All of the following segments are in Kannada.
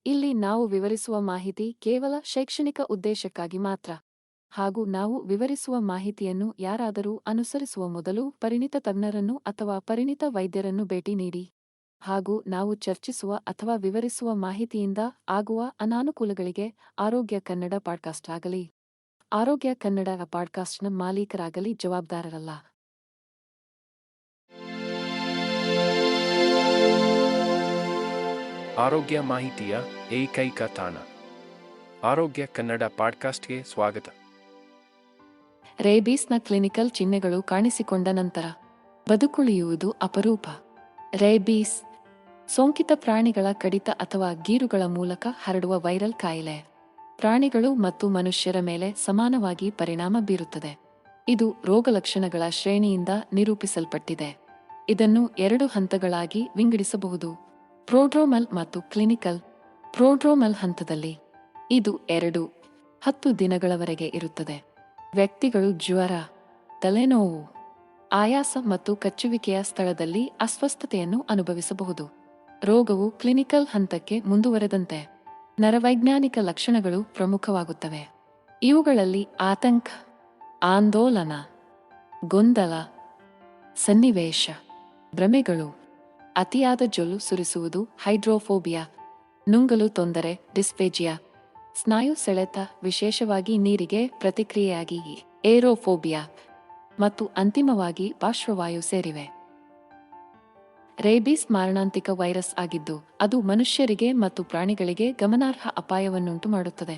ಇಲ್ಲಿ ನಾವು ವಿವರಿಸುವ ಮಾಹಿತಿ ಕೇವಲ ಶೈಕ್ಷಣಿಕ ಉದ್ದೇಶಕ್ಕಾಗಿ ಮಾತ್ರ. ಹಾಗೂ ನಾವು ವಿವರಿಸುವ ಮಾಹಿತಿಯನ್ನು ಯಾರಾದರೂ ಅನುಸರಿಸುವ ಮೊದಲು ಪರಿಣಿತ ತಜ್ಞರನ್ನು ಅಥವಾ ಪರಿಣಿತ ವೈದ್ಯರನ್ನು ಭೇಟಿ ನೀಡಿ. ಹಾಗೂ ನಾವು ಚರ್ಚಿಸುವ ಅಥವಾ ವಿವರಿಸುವ ಮಾಹಿತಿಯಿಂದ ಆಗುವ ಅನಾನುಕೂಲಗಳಿಗೆ ಆರೋಗ್ಯ ಕನ್ನಡ ಪಾಡ್ಕಾಸ್ಟ್ ಆಗಲಿ ಆರೋಗ್ಯ ಕನ್ನಡ ಪಾಡ್ಕಾಸ್ಟ್ನ ಮಾಲೀಕರಾಗಲಿ ಜವಾಬ್ದಾರರಲ್ಲ. ಆರೋಗ್ಯ ಮಾಹಿತಿಯ ಏಕೈಕ ತಾಣ ಆರೋಗ್ಯ ಕನ್ನಡ ಪಾಡ್ಕಾಸ್ಟ್ಗೆ ಸ್ವಾಗತ. ರೇಬೀಸ್ನ ಕ್ಲಿನಿಕಲ್ ಚಿಹ್ನೆಗಳು ಕಾಣಿಸಿಕೊಂಡ ನಂತರ ಬದುಕುಳಿಯುವುದು ಅಪರೂಪ. ರೇಬೀಸ್ ಸೋಂಕಿತ ಪ್ರಾಣಿಗಳ ಕಡಿತ ಅಥವಾ ಗೀರುಗಳ ಮೂಲಕ ಹರಡುವ ವೈರಲ್ ಕಾಯಿಲೆ. ಪ್ರಾಣಿಗಳು ಮತ್ತು ಮನುಷ್ಯರ ಮೇಲೆ ಸಮಾನವಾಗಿ ಪರಿಣಾಮ ಬೀರುತ್ತದೆ. ಇದು ರೋಗಲಕ್ಷಣಗಳ ಶ್ರೇಣಿಯಿಂದ ನಿರೂಪಿಸಲ್ಪಟ್ಟಿದೆ. ಇದನ್ನು 2 ಹಂತಗಳಾಗಿ ವಿಂಗಡಿಸಬಹುದು: ಪ್ರೋಡ್ರೋಮಲ್ ಮತ್ತು ಕ್ಲಿನಿಕಲ್. ಪ್ರೋಡ್ರೋಮಲ್ ಹಂತದಲ್ಲಿ ಇದು 2-10 ದಿನಗಳವರೆಗೆ ಇರುತ್ತದೆ. ವ್ಯಕ್ತಿಗಳು ಜ್ವರ, ತಲೆನೋವು, ಆಯಾಸ ಮತ್ತು ಕಚ್ಚುವಿಕೆಯ ಸ್ಥಳದಲ್ಲಿ ಅಸ್ವಸ್ಥತೆಯನ್ನು ಅನುಭವಿಸಬಹುದು. ರೋಗವು ಕ್ಲಿನಿಕಲ್ ಹಂತಕ್ಕೆ ಮುಂದುವರೆದಂತೆ ನರವೈಜ್ಞಾನಿಕ ಲಕ್ಷಣಗಳು ಪ್ರಮುಖವಾಗುತ್ತವೆ. ಇವುಗಳಲ್ಲಿ ಆತಂಕ, ಆಂದೋಲನ, ಗೊಂದಲ, ಸನ್ನಿವೇಶ, ಭ್ರಮೆಗಳು, ಅತಿಯಾದ ಜೊಲ್ಲು ಸುರಿಸುವುದು ಹೈಡ್ರೋಫೋಬಿಯಾ, ನುಂಗಲು ತೊಂದರೆ ಡಿಸ್ಫೇಜಿಯಾ, ಸ್ನಾಯು ಸೆಳೆತ ವಿಶೇಷವಾಗಿ ನೀರಿಗೆ ಪ್ರತಿಕ್ರಿಯೆಯಾಗಿ ಏರೋಫೋಬಿಯಾ ಮತ್ತು ಅಂತಿಮವಾಗಿ ಪಾರ್ಶ್ವವಾಯು ಸೇರಿವೆ. ರೇಬೀಸ್ ಮಾರಣಾಂತಿಕ ವೈರಸ್ ಆಗಿದ್ದು ಅದು ಮನುಷ್ಯರಿಗೆ ಮತ್ತು ಪ್ರಾಣಿಗಳಿಗೆ ಗಮನಾರ್ಹ ಅಪಾಯವನ್ನುಂಟು ಮಾಡುತ್ತದೆ.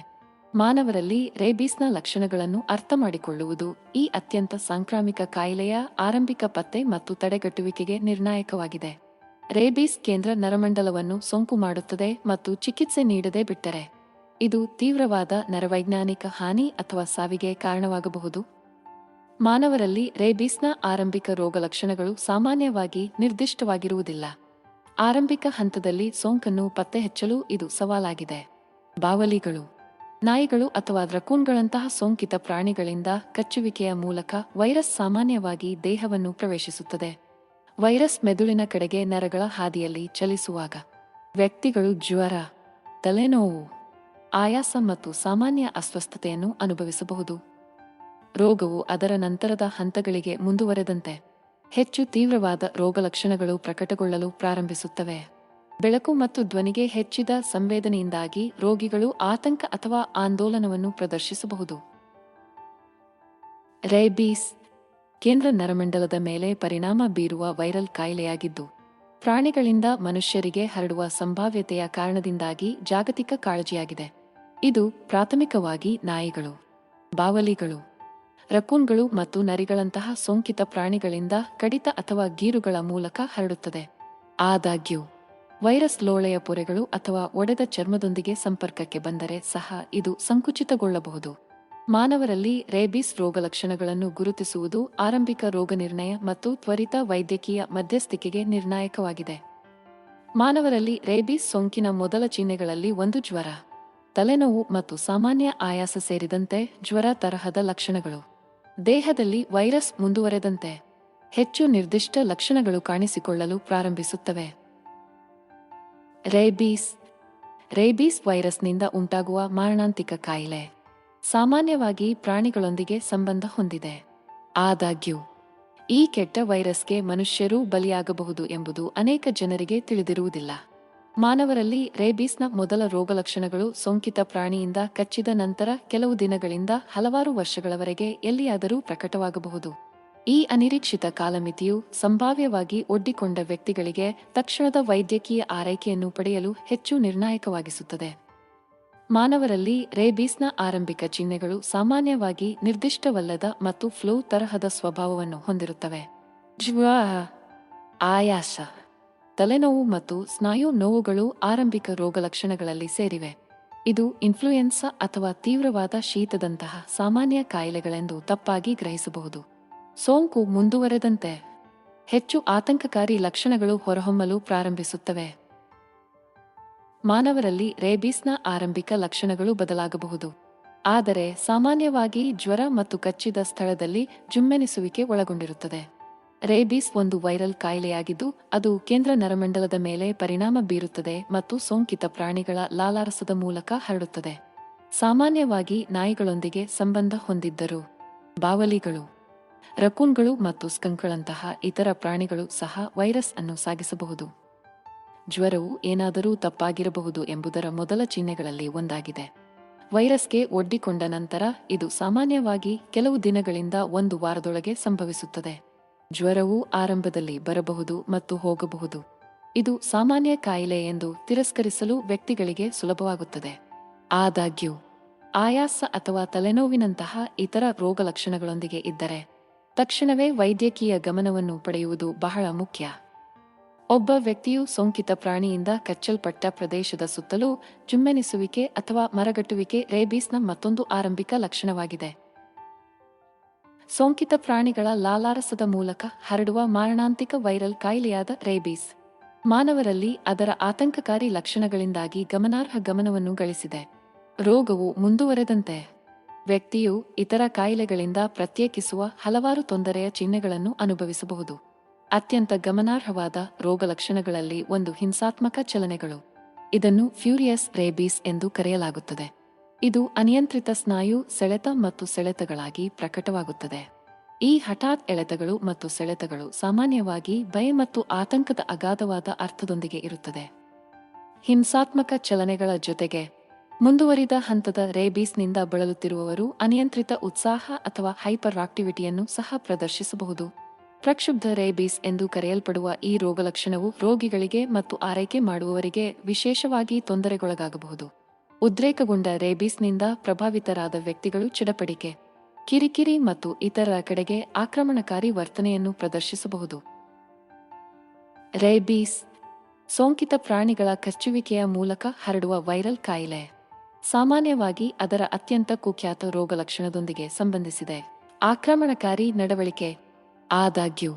ಮಾನವರಲ್ಲಿ ರೇಬೀಸ್ನ ಲಕ್ಷಣಗಳನ್ನು ಅರ್ಥಮಾಡಿಕೊಳ್ಳುವುದು ಈ ಅತ್ಯಂತ ಸಾಂಕ್ರಾಮಿಕ ಕಾಯಿಲೆಯ ಆರಂಭಿಕ ಪತ್ತೆ ಮತ್ತು ತಡೆಗಟ್ಟುವಿಕೆಗೆ ನಿರ್ಣಾಯಕವಾಗಿದೆ. ರೇಬೀಸ್ ಕೇಂದ್ರ ನರಮಂಡಲವನ್ನು ಸೋಂಕು ಮಾಡುತ್ತದೆ ಮತ್ತು ಚಿಕಿತ್ಸೆ ನೀಡದೆ ಬಿಟ್ಟರೆ ಇದು ತೀವ್ರವಾದ ನರವೈಜ್ಞಾನಿಕ ಹಾನಿ ಅಥವಾ ಸಾವಿಗೆ ಕಾರಣವಾಗಬಹುದು. ಮಾನವರಲ್ಲಿ ರೇಬೀಸ್ನ ಆರಂಭಿಕ ರೋಗಲಕ್ಷಣಗಳು ಸಾಮಾನ್ಯವಾಗಿ ನಿರ್ದಿಷ್ಟವಾಗಿರುವುದಿಲ್ಲ. ಆರಂಭಿಕ ಹಂತದಲ್ಲಿ ಸೋಂಕನ್ನು ಪತ್ತೆಹಚ್ಚಲು ಇದು ಸವಾಲಾಗಿದೆ. ಬಾವಲಿಗಳು, ನಾಯಿಗಳು ಅಥವಾ ರಕೂನ್ಗಳಂತಹ ಸೋಂಕಿತ ಪ್ರಾಣಿಗಳಿಂದ ಕಚ್ಚುವಿಕೆಯ ಮೂಲಕ ವೈರಸ್ ಸಾಮಾನ್ಯವಾಗಿ ದೇಹವನ್ನು ಪ್ರವೇಶಿಸುತ್ತದೆ. ವೈರಸ್ ಮೆದುಳಿನ ಕಡೆಗೆ ನರಗಳ ಹಾದಿಯಲ್ಲಿ ಚಲಿಸುವಾಗ ವ್ಯಕ್ತಿಗಳು ಜ್ವರ, ತಲೆನೋವು, ಆಯಾಸ ಮತ್ತು ಸಾಮಾನ್ಯ ಅಸ್ವಸ್ಥತೆಯನ್ನು ಅನುಭವಿಸಬಹುದು. ರೋಗವು ಅದರ ನಂತರದ ಹಂತಗಳಿಗೆ ಮುಂದುವರೆದಂತೆ ಹೆಚ್ಚು ತೀವ್ರವಾದ ರೋಗಲಕ್ಷಣಗಳು ಪ್ರಕಟಗೊಳ್ಳಲು ಪ್ರಾರಂಭಿಸುತ್ತವೆ. ಬೆಳಕು ಮತ್ತು ಧ್ವನಿಗೆ ಹೆಚ್ಚಿದ ಸಂವೇದನೆಯಿಂದಾಗಿ ರೋಗಿಗಳು ಆತಂಕ ಅಥವಾ ಆಂದೋಲನವನ್ನು ಪ್ರದರ್ಶಿಸಬಹುದು. ರೇಬೀಸ್ ಕೇಂದ್ರ ನರಮಂಡಲದ ಮೇಲೆ ಪರಿಣಾಮ ಬೀರುವ ವೈರಲ್ ಕಾಯಿಲೆಯಾಗಿದ್ದು ಪ್ರಾಣಿಗಳಿಂದ ಮನುಷ್ಯರಿಗೆ ಹರಡುವ ಸಂಭಾವ್ಯತೆಯ ಕಾರಣದಿಂದಾಗಿ ಜಾಗತಿಕ ಕಾಳಜಿಯಾಗಿದೆ. ಇದು ಪ್ರಾಥಮಿಕವಾಗಿ ನಾಯಿಗಳು, ಬಾವಲಿಗಳು, ರಕೂನ್ಗಳು ಮತ್ತು ನರಿಗಳಂತಹ ಸೋಂಕಿತ ಪ್ರಾಣಿಗಳಿಂದ ಕಡಿತ ಅಥವಾ ಗೀರುಗಳ ಮೂಲಕ ಹರಡುತ್ತದೆ. ಆದಾಗ್ಯೂ ವೈರಸ್ ಲೋಳೆಯ ಪೊರೆಗಳು ಅಥವಾ ಒಡೆದ ಚರ್ಮದೊಂದಿಗೆ ಸಂಪರ್ಕಕ್ಕೆ ಬಂದರೆ ಸಹ ಇದು ಸಂಕುಚಿತಗೊಳ್ಳಬಹುದು. ಮಾನವರಲ್ಲಿ ರೇಬೀಸ್ ರೋಗಲಕ್ಷಣಗಳನ್ನು ಗುರುತಿಸುವುದು ಆರಂಭಿಕ ರೋಗನಿರ್ಣಯ ಮತ್ತು ತ್ವರಿತ ವೈದ್ಯಕೀಯ ಮಧ್ಯಸ್ಥಿಕೆಗೆ ನಿರ್ಣಾಯಕವಾಗಿದೆ. ಮಾನವರಲ್ಲಿ ರೇಬೀಸ್ ಸೋಂಕಿನ ಮೊದಲ ಚಿಹ್ನೆಗಳಲ್ಲಿ ಒಂದು ಜ್ವರ, ತಲೆನೋವು ಮತ್ತು ಸಾಮಾನ್ಯ ಆಯಾಸ ಸೇರಿದಂತೆ ಜ್ವರ ತರಹದ ಲಕ್ಷಣಗಳು. ದೇಹದಲ್ಲಿ ವೈರಸ್ ಮುಂದುವರೆದಂತೆ ಹೆಚ್ಚು ನಿರ್ದಿಷ್ಟ ಲಕ್ಷಣಗಳು ಕಾಣಿಸಿಕೊಳ್ಳಲು ಪ್ರಾರಂಭಿಸುತ್ತವೆ. ರೇಬೀಸ್ ವೈರಸ್ನಿಂದ ಉಂಟಾಗುವ ಮಾರಣಾಂತಿಕ ಕಾಯಿಲೆ ಸಾಮಾನ್ಯವಾಗಿ ಪ್ರಾಣಿಗಳೊಂದಿಗೆ ಸಂಬಂಧ ಹೊಂದಿದೆ. ಆದಾಗ್ಯೂ ಈ ಕೆಟ್ಟ ವೈರಸ್ಗೆ ಮನುಷ್ಯರೂ ಬಲಿಯಾಗಬಹುದು ಎಂಬುದು ಅನೇಕ ಜನರಿಗೆ ತಿಳಿದಿರುವುದಿಲ್ಲ. ಮಾನವರಲ್ಲಿ ರೇಬೀಸ್ನ ಮೊದಲ ರೋಗಲಕ್ಷಣಗಳು ಸೋಂಕಿತ ಪ್ರಾಣಿಯಿಂದ ಕಚ್ಚಿದ ನಂತರ ಕೆಲವು ದಿನಗಳಿಂದ ಹಲವಾರು ವರ್ಷಗಳವರೆಗೆ ಎಲ್ಲಿಯಾದರೂ ಪ್ರಕಟವಾಗಬಹುದು. ಈ ಅನಿರೀಕ್ಷಿತ ಕಾಲಮಿತಿಯು ಸಂಭಾವ್ಯವಾಗಿ ಒಡ್ಡಿಕೊಂಡ ವ್ಯಕ್ತಿಗಳಿಗೆ ತಕ್ಷಣದ ವೈದ್ಯಕೀಯ ಆರೈಕೆಯನ್ನು ಪಡೆಯಲು ಹೆಚ್ಚು ನಿರ್ಣಾಯಕವಾಗಿಸುತ್ತದೆ. ಮಾನವರಲ್ಲಿ ರೇಬೀಸ್ನ ಆರಂಭಿಕ ಚಿಹ್ನೆಗಳು ಸಾಮಾನ್ಯವಾಗಿ ನಿರ್ದಿಷ್ಟವಲ್ಲದ ಮತ್ತು ಫ್ಲೂ ತರಹದ ಸ್ವಭಾವವನ್ನು ಹೊಂದಿರುತ್ತವೆ. ಜ್ವರ, ಆಯಾಸ, ತಲೆನೋವು ಮತ್ತು ಸ್ನಾಯು ನೋವುಗಳು ಆರಂಭಿಕ ರೋಗಲಕ್ಷಣಗಳಲ್ಲಿ ಸೇರಿವೆ. ಇದು ಇನ್ಫ್ಲೂಯೆನ್ಸಾ ಅಥವಾ ತೀವ್ರವಾದ ಶೀತದಂತಹ ಸಾಮಾನ್ಯ ಕಾಯಿಲೆಗಳೆಂದು ತಪ್ಪಾಗಿ ಗ್ರಹಿಸಬಹುದು. ಸೋಂಕು ಮುಂದುವರೆದಂತೆ ಹೆಚ್ಚು ಆತಂಕಕಾರಿ ಲಕ್ಷಣಗಳು ಹೊರಹೊಮ್ಮಲು ಪ್ರಾರಂಭಿಸುತ್ತವೆ. ಮಾನವರಲ್ಲಿ ರೇಬೀಸ್ನ ಆರಂಭಿಕ ಲಕ್ಷಣಗಳು ಬದಲಾಗಬಹುದು, ಆದರೆ ಸಾಮಾನ್ಯವಾಗಿ ಜ್ವರ ಮತ್ತು ಕಚ್ಚಿದ ಸ್ಥಳದಲ್ಲಿ ಜುಮ್ಮೆನಿಸುವಿಕೆ ಒಳಗೊಂಡಿರುತ್ತದೆ. ರೇಬೀಸ್ ಒಂದು ವೈರಲ್ ಕಾಯಿಲೆಯಾಗಿದ್ದು ಅದು ಕೇಂದ್ರ ನರಮಂಡಲದ ಮೇಲೆ ಪರಿಣಾಮ ಬೀರುತ್ತದೆ ಮತ್ತು ಸೋಂಕಿತ ಪ್ರಾಣಿಗಳ ಲಾಲಾರಸದ ಮೂಲಕ ಹರಡುತ್ತದೆ. ಸಾಮಾನ್ಯವಾಗಿ ನಾಯಿಗಳೊಂದಿಗೆ ಸಂಬಂಧ ಹೊಂದಿದ್ದರೂ ಬಾವಲಿಗಳು, ರಕೂನ್ಗಳು ಮತ್ತು ಸ್ಕಂಕ್ಗಳಂತಹ ಇತರ ಪ್ರಾಣಿಗಳು ಸಹ ವೈರಸ್ ಅನ್ನು ಸಾಗಿಸಬಹುದು. ಜ್ವರವು ಏನಾದರೂ ತಪ್ಪಾಗಿರಬಹುದು ಎಂಬುದರ ಮೊದಲ ಚಿಹ್ನೆಗಳಲ್ಲಿ ಒಂದಾಗಿದೆ. ವೈರಸ್ಗೆ ಒಡ್ಡಿಕೊಂಡ ನಂತರ ಇದು ಸಾಮಾನ್ಯವಾಗಿ ಕೆಲವು ದಿನಗಳಿಂದ ಒಂದು ವಾರದೊಳಗೆ ಸಂಭವಿಸುತ್ತದೆ. ಜ್ವರವು ಆರಂಭದಲ್ಲಿ ಬರಬಹುದು ಮತ್ತು ಹೋಗಬಹುದು. ಇದು ಸಾಮಾನ್ಯ ಕಾಯಿಲೆ ಎಂದು ತಿರಸ್ಕರಿಸಲು ವ್ಯಕ್ತಿಗಳಿಗೆ ಸುಲಭವಾಗುತ್ತದೆ. ಆದಾಗ್ಯೂ ಆಯಾಸ ಅಥವಾ ತಲೆನೋವಿನಂತಹ ಇತರ ರೋಗಲಕ್ಷಣಗಳೊಂದಿಗೆ ಇದ್ದರೆ ತಕ್ಷಣವೇ ವೈದ್ಯಕೀಯ ಗಮನವನ್ನು ಪಡೆಯುವುದು ಬಹಳ ಮುಖ್ಯ. ಒಬ್ಬ ವ್ಯಕ್ತಿಯು ಸೋಂಕಿತ ಪ್ರಾಣಿಯಿಂದ ಕಚ್ಚಲ್ಪಟ್ಟ ಪ್ರದೇಶದ ಸುತ್ತಲೂ ಜುಮ್ಮೆನಿಸುವಿಕೆ ಅಥವಾ ಮರಗಟ್ಟುವಿಕೆ ರೇಬೀಸ್ನ ಮತ್ತೊಂದು ಆರಂಭಿಕ ಲಕ್ಷಣವಾಗಿದೆ. ಸೋಂಕಿತ ಪ್ರಾಣಿಗಳ ಲಾಲಾರಸದ ಮೂಲಕ ಹರಡುವ ಮಾರಣಾಂತಿಕ ವೈರಲ್ ಕಾಯಿಲೆಯಾದ ರೇಬೀಸ್ ಮಾನವರಲ್ಲಿ ಅದರ ಆತಂಕಕಾರಿ ಲಕ್ಷಣಗಳಿಂದಾಗಿ ಗಮನಾರ್ಹ ಗಮನವನ್ನು ಗಳಿಸಿದೆ. ರೋಗವು ಮುಂದುವರೆದಂತೆ ವ್ಯಕ್ತಿಯು ಇತರ ಕಾಯಿಲೆಗಳಿಂದ ಪ್ರತ್ಯೇಕಿಸುವ ಹಲವಾರು ತೊಂದರೆಯ ಚಿಹ್ನೆಗಳನ್ನು ಅನುಭವಿಸಬಹುದು. ಅತ್ಯಂತ ಗಮನಾರ್ಹವಾದ ರೋಗಲಕ್ಷಣಗಳಲ್ಲಿ ಒಂದು ಹಿಂಸಾತ್ಮಕ ಚಲನೆಗಳು. ಇದನ್ನು ಫ್ಯೂರಿಯಸ್ ರೇಬೀಸ್ ಎಂದು ಕರೆಯಲಾಗುತ್ತದೆ. ಇದು ಅನಿಯಂತ್ರಿತ ಸ್ನಾಯು ಸೆಳೆತ ಮತ್ತು ಸೆಳೆತಗಳಾಗಿ ಪ್ರಕಟವಾಗುತ್ತದೆ. ಈ ಹಠಾತ್ ಎಳೆತಗಳು ಮತ್ತು ಸೆಳೆತಗಳು ಸಾಮಾನ್ಯವಾಗಿ ಭಯ ಮತ್ತು ಆತಂಕದ ಅಗಾಧವಾದ ಅರ್ಥದೊಂದಿಗೆ ಇರುತ್ತದೆ. ಹಿಂಸಾತ್ಮಕ ಚಲನೆಗಳ ಜೊತೆಗೆ ಮುಂದುವರಿದ ಹಂತದ ರೇಬೀಸ್ನಿಂದ ಬಳಲುತ್ತಿರುವವರು ಅನಿಯಂತ್ರಿತ ಉತ್ಸಾಹ ಅಥವಾ ಹೈಪರ್ ಆಕ್ಟಿವಿಟಿಯನ್ನು ಸಹ ಪ್ರದರ್ಶಿಸಬಹುದು. ಪ್ರಕ್ಷುಬ್ಧ ರೇಬೀಸ್ ಎಂದು ಕರೆಯಲ್ಪಡುವ ಈ ರೋಗಲಕ್ಷಣವು ರೋಗಿಗಳಿಗೆ ಮತ್ತು ಆರೈಕೆ ಮಾಡುವವರಿಗೆ ವಿಶೇಷವಾಗಿ ತೊಂದರೆಗೊಳಗಾಗಬಹುದು. ಉದ್ರೇಕಗೊಂಡ ರೇಬೀಸ್ನಿಂದ ಪ್ರಭಾವಿತರಾದ ವ್ಯಕ್ತಿಗಳು ಚಡಪಡಿಕೆ, ಕಿರಿಕಿರಿ ಮತ್ತು ಇತರರ ಕಡೆಗೆ ಆಕ್ರಮಣಕಾರಿ ವರ್ತನೆಯನ್ನು ಪ್ರದರ್ಶಿಸಬಹುದು. ರೇಬೀಸ್ ಸೋಂಕಿತ ಪ್ರಾಣಿಗಳ ಕಚ್ಚುವಿಕೆಯ ಮೂಲಕ ಹರಡುವ ವೈರಲ್ ಕಾಯಿಲೆ. ಸಾಮಾನ್ಯವಾಗಿ ಅದರ ಅತ್ಯಂತ ಕುಖ್ಯಾತ ರೋಗಲಕ್ಷಣದೊಂದಿಗೆ ಸಂಬಂಧಿಸಿದೆ: ಆಕ್ರಮಣಕಾರಿ ನಡವಳಿಕೆ. ಆದಾಗ್ಯೂ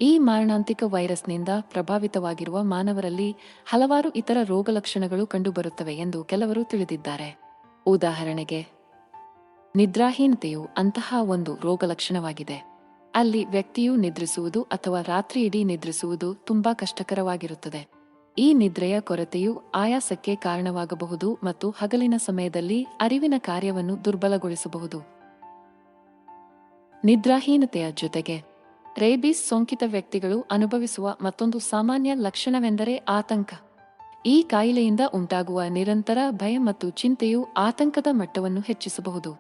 ಈ ಮಾರಣಾಂತಿಕ ವೈರಸ್ನಿಂದ ಪ್ರಭಾವಿತವಾಗಿರುವ ಮಾನವರಲ್ಲಿ ಹಲವಾರು ಇತರ ರೋಗಲಕ್ಷಣಗಳು ಕಂಡುಬರುತ್ತವೆ ಎಂದು ಕೆಲವರು ತಿಳಿದಿದ್ದಾರೆ. ಉದಾಹರಣೆಗೆ, ನಿದ್ರಾಹೀನತೆಯು ಅಂತಹ ಒಂದು ರೋಗಲಕ್ಷಣವಾಗಿದೆ. ಅಲ್ಲಿ ವ್ಯಕ್ತಿಯು ನಿದ್ರಿಸುವುದು ಅಥವಾ ರಾತ್ರಿಯಿಡೀ ನಿದ್ರಿಸುವುದು ತುಂಬಾ ಕಷ್ಟಕರವಾಗಿರುತ್ತದೆ. ಈ ನಿದ್ರೆಯ ಕೊರತೆಯು ಆಯಾಸಕ್ಕೆ ಕಾರಣವಾಗಬಹುದು ಮತ್ತು ಹಗಲಿನ ಸಮಯದಲ್ಲಿ ಅರಿವಿನ ಕಾರ್ಯವನ್ನು ದುರ್ಬಲಗೊಳಿಸಬಹುದು. ನಿದ್ರಾಹೀನತೆಯ ಜೊತೆಗೆ ರೇಬೀಸ್ ಸೋಂಕಿತ ವ್ಯಕ್ತಿಗಳು ಅನುಭವಿಸುವ ಮತ್ತೊಂದು ಸಾಮಾನ್ಯ ಲಕ್ಷಣವೆಂದರೆ ಆತಂಕ. ಈ ಕಾಯಿಲೆಯಿಂದ ಉಂಟಾಗುವ ನಿರಂತರ ಭಯ ಮತ್ತು ಚಿಂತೆಯು ಆತಂಕದ ಮಟ್ಟವನ್ನು ಹೆಚ್ಚಿಸಬಹುದು.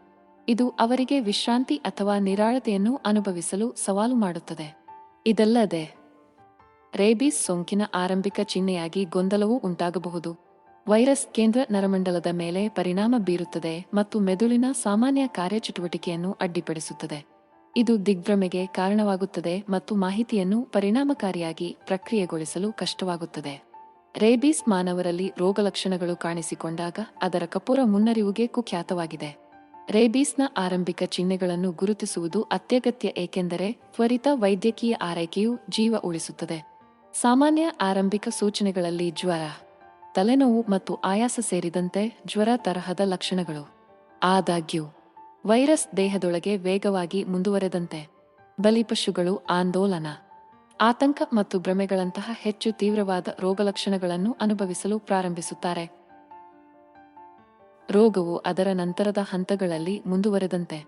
ಇದು ಅವರಿಗೆ ವಿಶ್ರಾಂತಿ ಅಥವಾ ನಿರಾಳತೆಯನ್ನು ಅನುಭವಿಸಲು ಸವಾಲು ಮಾಡುತ್ತದೆ. ಇದಲ್ಲದೆ ರೇಬೀಸ್ ಸೋಂಕಿನ ಆರಂಭಿಕ ಚಿಹ್ನೆಯಾಗಿ ಗೊಂದಲವೂ ಉಂಟಾಗಬಹುದು. ವೈರಸ್ ಕೇಂದ್ರ ನರಮಂಡಲದ ಮೇಲೆ ಪರಿಣಾಮ ಬೀರುತ್ತದೆ ಮತ್ತು ಮೆದುಳಿನ ಸಾಮಾನ್ಯ ಕಾರ್ಯಚಟುವಟಿಕೆಯನ್ನು ಅಡ್ಡಿಪಡಿಸುತ್ತದೆ. ಇದು ದಿಗ್ಭ್ರಮೆಗೆ ಕಾರಣವಾಗುತ್ತದೆ ಮತ್ತು ಮಾಹಿತಿಯನ್ನು ಪರಿಣಾಮಕಾರಿಯಾಗಿ ಪ್ರಕ್ರಿಯೆಗೊಳಿಸಲು ಕಷ್ಟವಾಗುತ್ತದೆ. ರೇಬೀಸ್ ಮಾನವರಲ್ಲಿ ರೋಗಲಕ್ಷಣಗಳು ಕಾಣಿಸಿಕೊಂಡಾಗ ಅದರ ಕಪೋರ ಮುನ್ನರಿವುಗೆ ಕುಖ್ಯಾತವಾಗಿದೆ. ರೇಬೀಸ್ನ ಆರಂಭಿಕ ಚಿಹ್ನೆಗಳನ್ನು ಗುರುತಿಸುವುದು ಅತ್ಯಗತ್ಯ, ಏಕೆಂದರೆ ತ್ವರಿತ ವೈದ್ಯಕೀಯ ಆರೈಕೆಯು ಜೀವ ಉಳಿಸುತ್ತದೆ. ಸಾಮಾನ್ಯ ಆರಂಭಿಕ ಸೂಚನೆಗಳಲ್ಲಿ ಜ್ವರ, ತಲೆನೋವು ಮತ್ತು ಆಯಾಸ ಸೇರಿದಂತೆ ಜ್ವರ ತರಹದ ಲಕ್ಷಣಗಳು. ಆದಾಗ್ಯೂ ವೈರಸ್ ದೇಹದೊಳಗೆ ವೇಗವಾಗಿ ಮುಂದುವರೆದಂತೆ ಬಲಿಪಶುಗಳು ಆಂದೋಲನ, ಆತಂಕ ಮತ್ತು ಭ್ರಮೆಗಳಂತಹ ಹೆಚ್ಚು ತೀವ್ರವಾದ ರೋಗಲಕ್ಷಣಗಳನ್ನು ಅನುಭವಿಸಲು ಪ್ರಾರಂಭಿಸುತ್ತಾರೆ. ರೋಗವು ಅದರ ನಂತರದ ಹಂತಗಳಲ್ಲಿ ಮುಂದುವರೆದಂತೆ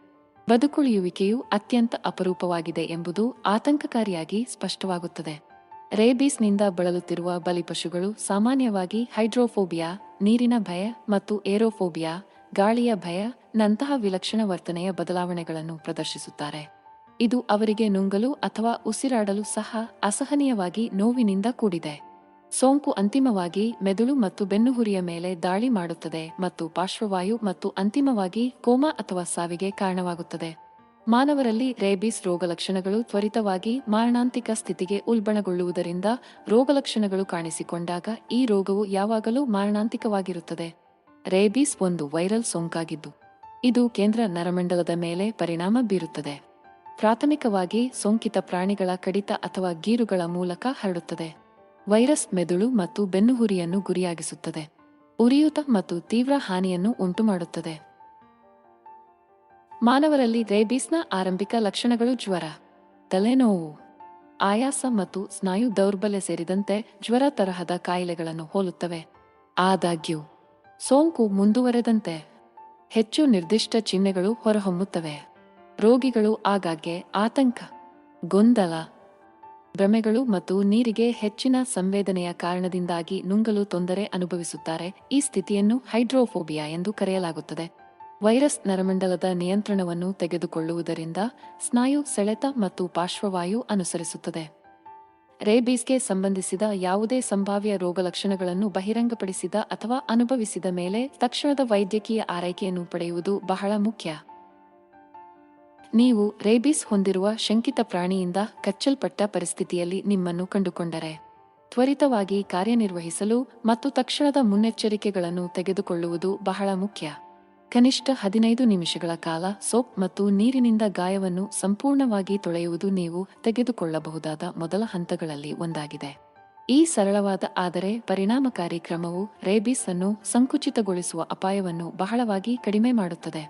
ಬದುಕುಳಿಯುವಿಕೆಯು ಅತ್ಯಂತ ಅಪರೂಪವಾಗಿದೆ ಎಂಬುದು ಆತಂಕಕಾರಿಯಾಗಿ ಸ್ಪಷ್ಟವಾಗುತ್ತದೆ. ರೇಬೀಸ್ನಿಂದ ಬಳಲುತ್ತಿರುವ ಬಲಿಪಶುಗಳು ಸಾಮಾನ್ಯವಾಗಿ ಹೈಡ್ರೋಫೋಬಿಯಾ, ನೀರಿನ ಭಯ, ಮತ್ತು ಏರೋಫೋಬಿಯಾ, ಗಾಳಿಯ ಭಯ ನಂತಹ ವಿಲಕ್ಷಣ ವರ್ತನೆಯ ಬದಲಾವಣೆಗಳನ್ನು ಪ್ರದರ್ಶಿಸುತ್ತಾರೆ. ಇದು ಅವರಿಗೆ ನುಂಗಲು ಅಥವಾ ಉಸಿರಾಡಲು ಸಹ ಅಸಹನೀಯವಾಗಿ ನೋವಿನಿಂದ ಕೂಡಿದೆ. ಸೋಂಕು ಅಂತಿಮವಾಗಿ ಮೆದುಳು ಮತ್ತು ಬೆನ್ನುಹುರಿಯ ಮೇಲೆ ದಾಳಿ ಮಾಡುತ್ತದೆ ಮತ್ತು ಪಾರ್ಶ್ವವಾಯು ಮತ್ತು ಅಂತಿಮವಾಗಿ ಕೋಮಾ ಅಥವಾ ಸಾವಿಗೆ ಕಾರಣವಾಗುತ್ತದೆ. ಮಾನವರಲ್ಲಿ ರೇಬೀಸ್ ರೋಗಲಕ್ಷಣಗಳು ತ್ವರಿತವಾಗಿ ಮಾರಣಾಂತಿಕ ಸ್ಥಿತಿಗೆ ಉಲ್ಬಣಗೊಳ್ಳುವುದರಿಂದ ರೋಗಲಕ್ಷಣಗಳು ಕಾಣಿಸಿಕೊಂಡಾಗ ಈ ರೋಗವು ಯಾವಾಗಲೂ ಮಾರಣಾಂತಿಕವಾಗಿರುತ್ತದೆ. ರೇಬೀಸ್ ಒಂದು ವೈರಲ್ ಸೋಂಕಾಗಿದ್ದು ಇದು ಕೇಂದ್ರ ನರಮಂಡಲದ ಮೇಲೆ ಪರಿಣಾಮ ಬೀರುತ್ತದೆ. ಪ್ರಾಥಮಿಕವಾಗಿ ಸೋಂಕಿತ ಪ್ರಾಣಿಗಳ ಕಡಿತ ಅಥವಾ ಗೀರುಗಳ ಮೂಲಕ ಹರಡುತ್ತದೆ. ವೈರಸ್ ಮೆದುಳು ಮತ್ತು ಬೆನ್ನುಹುರಿಯನ್ನು ಗುರಿಯಾಗಿಸುತ್ತದೆ, ಉರಿಯೂತ ಮತ್ತು ತೀವ್ರ ಹಾನಿಯನ್ನು ಉಂಟುಮಾಡುತ್ತದೆ. ಮಾನವರಲ್ಲಿ ರೇಬೀಸ್ನ ಆರಂಭಿಕ ಲಕ್ಷಣಗಳು ಜ್ವರ, ತಲೆನೋವು, ಆಯಾಸ ಮತ್ತು ಸ್ನಾಯು ದೌರ್ಬಲ್ಯ ಸೇರಿದಂತೆ ಜ್ವರ ತರಹದ ಕಾಯಿಲೆಗಳನ್ನು ಹೋಲುತ್ತವೆ. ಆದಾಗ್ಯೂ ಸೋಂಕು ಮುಂದುವರೆದಂತೆ ಹೆಚ್ಚು ನಿರ್ದಿಷ್ಟ ಚಿಹ್ನೆಗಳು ಹೊರಹೊಮ್ಮುತ್ತವೆ. ರೋಗಿಗಳು ಆಗಾಗ್ಗೆ ಆತಂಕ, ಗೊಂದಲ, ಭ್ರಮೆಗಳು ಮತ್ತು ನೀರಿಗೆ ಹೆಚ್ಚಿನ ಸಂವೇದನೆಯ ಕಾರಣದಿಂದಾಗಿ ನುಂಗಲು ತೊಂದರೆ ಅನುಭವಿಸುತ್ತಾರೆ. ಈ ಸ್ಥಿತಿಯನ್ನು ಹೈಡ್ರೋಫೋಬಿಯಾ ಎಂದು ಕರೆಯಲಾಗುತ್ತದೆ. ವೈರಸ್ ನರಮಂಡಲದ ನಿಯಂತ್ರಣವನ್ನು ತೆಗೆದುಕೊಳ್ಳುವುದರಿಂದ ಸ್ನಾಯು ಸೆಳೆತ ಮತ್ತು ಪಾರ್ಶ್ವವಾಯು ಅನುಸರಿಸುತ್ತದೆ. ರೇಬೀಸ್ಗೆ ಸಂಬಂಧಿಸಿದ ಯಾವುದೇ ಸಂಭಾವ್ಯ ರೋಗಲಕ್ಷಣಗಳನ್ನು ಬಹಿರಂಗಪಡಿಸಿದ ಅಥವಾ ಅನುಭವಿಸಿದ ಮೇಲೆ ತಕ್ಷಣದ ವೈದ್ಯಕೀಯ ಆರೈಕೆಯನ್ನು ಪಡೆಯುವುದು ಬಹಳ ಮುಖ್ಯ. ನೀವು ರೇಬೀಸ್ ಹೊಂದಿರುವ ಶಂಕಿತ ಪ್ರಾಣಿಯಿಂದ ಕಚ್ಚಲ್ಪಟ್ಟ ಪರಿಸ್ಥಿತಿಯಲ್ಲಿ ನಿಮ್ಮನ್ನು ಕಂಡುಕೊಂಡರೆ, ತ್ವರಿತವಾಗಿ ಕಾರ್ಯನಿರ್ವಹಿಸಲು ಮತ್ತು ತಕ್ಷಣದ ಮುನ್ನೆಚ್ಚರಿಕೆಗಳನ್ನು ತೆಗೆದುಕೊಳ್ಳುವುದು ಬಹಳ ಮುಖ್ಯ. ಕನಿಷ್ಠ 15 ನಿಮಿಷಗಳ ಕಾಲ ಸೋಪ್ ಮತ್ತು ನೀರಿನಿಂದ ಗಾಯವನ್ನು ಸಂಪೂರ್ಣವಾಗಿ ತೊಳೆಯುವುದು ನೀವು ತೆಗೆದುಕೊಳ್ಳಬಹುದಾದ ಮೊದಲ ಹಂತಗಳಲ್ಲಿ ಒಂದಾಗಿದೆ. ಈ ಸರಳವಾದ ಆದರೆ ಪರಿಣಾಮಕಾರಿ ಕ್ರಮವು ರೇಬೀಸ್ ಅನ್ನು ಸಂಕುಚಿತಗೊಳಿಸುವ ಅಪಾಯವನ್ನು ಬಹಳವಾಗಿ ಕಡಿಮೆ ಮಾಡುತ್ತದೆ.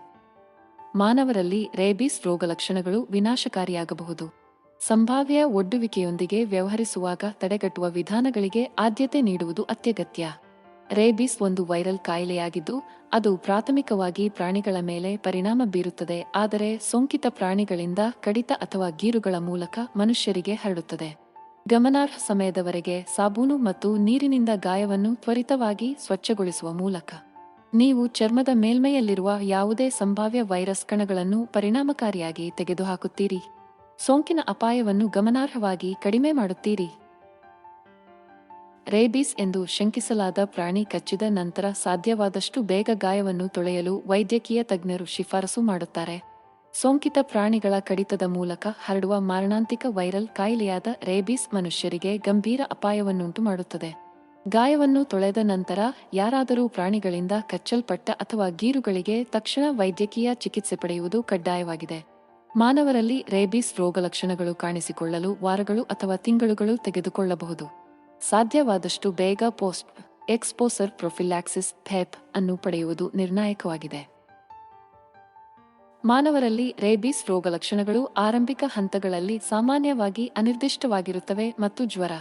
ಮಾನವರಲ್ಲಿ ರೇಬೀಸ್ ರೋಗಲಕ್ಷಣಗಳು ವಿನಾಶಕಾರಿಯಾಗಬಹುದು. ಸಂಭಾವ್ಯ ಒಡ್ಡುವಿಕೆಯೊಂದಿಗೆ ವ್ಯವಹರಿಸುವಾಗ ತಡೆಗಟ್ಟುವ ವಿಧಾನಗಳಿಗೆ ಆದ್ಯತೆ ನೀಡುವುದು ಅತ್ಯಗತ್ಯ. ರೇಬೀಸ್ ಒಂದು ವೈರಲ್ ಕಾಯಿಲೆಯಾಗಿದ್ದು, ಅದು ಪ್ರಾಥಮಿಕವಾಗಿ ಪ್ರಾಣಿಗಳ ಮೇಲೆ ಪರಿಣಾಮ ಬೀರುತ್ತದೆ, ಆದರೆ ಸೋಂಕಿತ ಪ್ರಾಣಿಗಳಿಂದ ಕಡಿತ ಅಥವಾ ಗೀರುಗಳ ಮೂಲಕ ಮನುಷ್ಯರಿಗೆ ಹರಡುತ್ತದೆ. ಗಮನಾರ್ಹ ಸಮಯದವರೆಗೆ ಸಾಬೂನು ಮತ್ತು ನೀರಿನಿಂದ ಗಾಯವನ್ನು ತ್ವರಿತವಾಗಿ ಸ್ವಚ್ಛಗೊಳಿಸುವ ಮೂಲಕ ನೀವು ಚರ್ಮದ ಮೇಲ್ಮೈಯಲ್ಲಿರುವ ಯಾವುದೇ ಸಂಭಾವ್ಯ ವೈರಸ್ ಕಣಗಳನ್ನು ಪರಿಣಾಮಕಾರಿಯಾಗಿ ತೆಗೆದುಹಾಕುತ್ತೀರಿ. ಸೋಂಕಿನ ಅಪಾಯವನ್ನು ಗಮನಾರ್ಹವಾಗಿ ಕಡಿಮೆ ಮಾಡುತ್ತೀರಿ. ರೇಬೀಸ್ ಎಂದು ಶಂಕಿಸಲಾದ ಪ್ರಾಣಿ ಕಚ್ಚಿದ ನಂತರ ಸಾಧ್ಯವಾದಷ್ಟು ಬೇಗ ಗಾಯವನ್ನು ತೊಳೆಯಲು ವೈದ್ಯಕೀಯ ತಜ್ಞರು ಶಿಫಾರಸು ಮಾಡುತ್ತಾರೆ. ಸೋಂಕಿತ ಪ್ರಾಣಿಗಳ ಕಡಿತದ ಮೂಲಕ ಹರಡುವ ಮಾರಣಾಂತಿಕ ವೈರಲ್ ಕಾಯಿಲೆಯಾದ ರೇಬೀಸ್ ಮನುಷ್ಯರಿಗೆ ಗಂಭೀರ ಅಪಾಯವನ್ನುಂಟು ಮಾಡುತ್ತದೆ. ಗಾಯವನ್ನು ತೊಳೆದ ನಂತರ ಯಾರಾದರೂ ಪ್ರಾಣಿಗಳಿಂದ ಕಚ್ಚಲ್ಪಟ್ಟ ಅಥವಾ ಗೀರುಗಳಿಗೆ ತಕ್ಷಣ ವೈದ್ಯಕೀಯ ಚಿಕಿತ್ಸೆ ಪಡೆಯುವುದು ಕಡ್ಡಾಯವಾಗಿದೆ. ಮಾನವರಲ್ಲಿ ರೇಬೀಸ್ ರೋಗಲಕ್ಷಣಗಳು ಕಾಣಿಸಿಕೊಳ್ಳಲು ವಾರಗಳು ಅಥವಾ ತಿಂಗಳುಗಳು ತೆಗೆದುಕೊಳ್ಳಬಹುದು. ಸಾಧ್ಯವಾದಷ್ಟು ಬೇಗ ಪೋಸ್ಟ್ ಎಕ್ಸ್ಪೋಸರ್ ಪ್ರೊಫಿಲ್ಯಾಕ್ಸಿಸ್ PEP ಅನ್ನು ಪಡೆಯುವುದು ನಿರ್ಣಾಯಕವಾಗಿದೆ. ಮಾನವರಲ್ಲಿ ರೇಬೀಸ್ ರೋಗಲಕ್ಷಣಗಳು ಆರಂಭಿಕ ಹಂತಗಳಲ್ಲಿ ಸಾಮಾನ್ಯವಾಗಿ ಅನಿರ್ದಿಷ್ಟವಾಗಿರುತ್ತವೆ ಮತ್ತು ಜ್ವರ,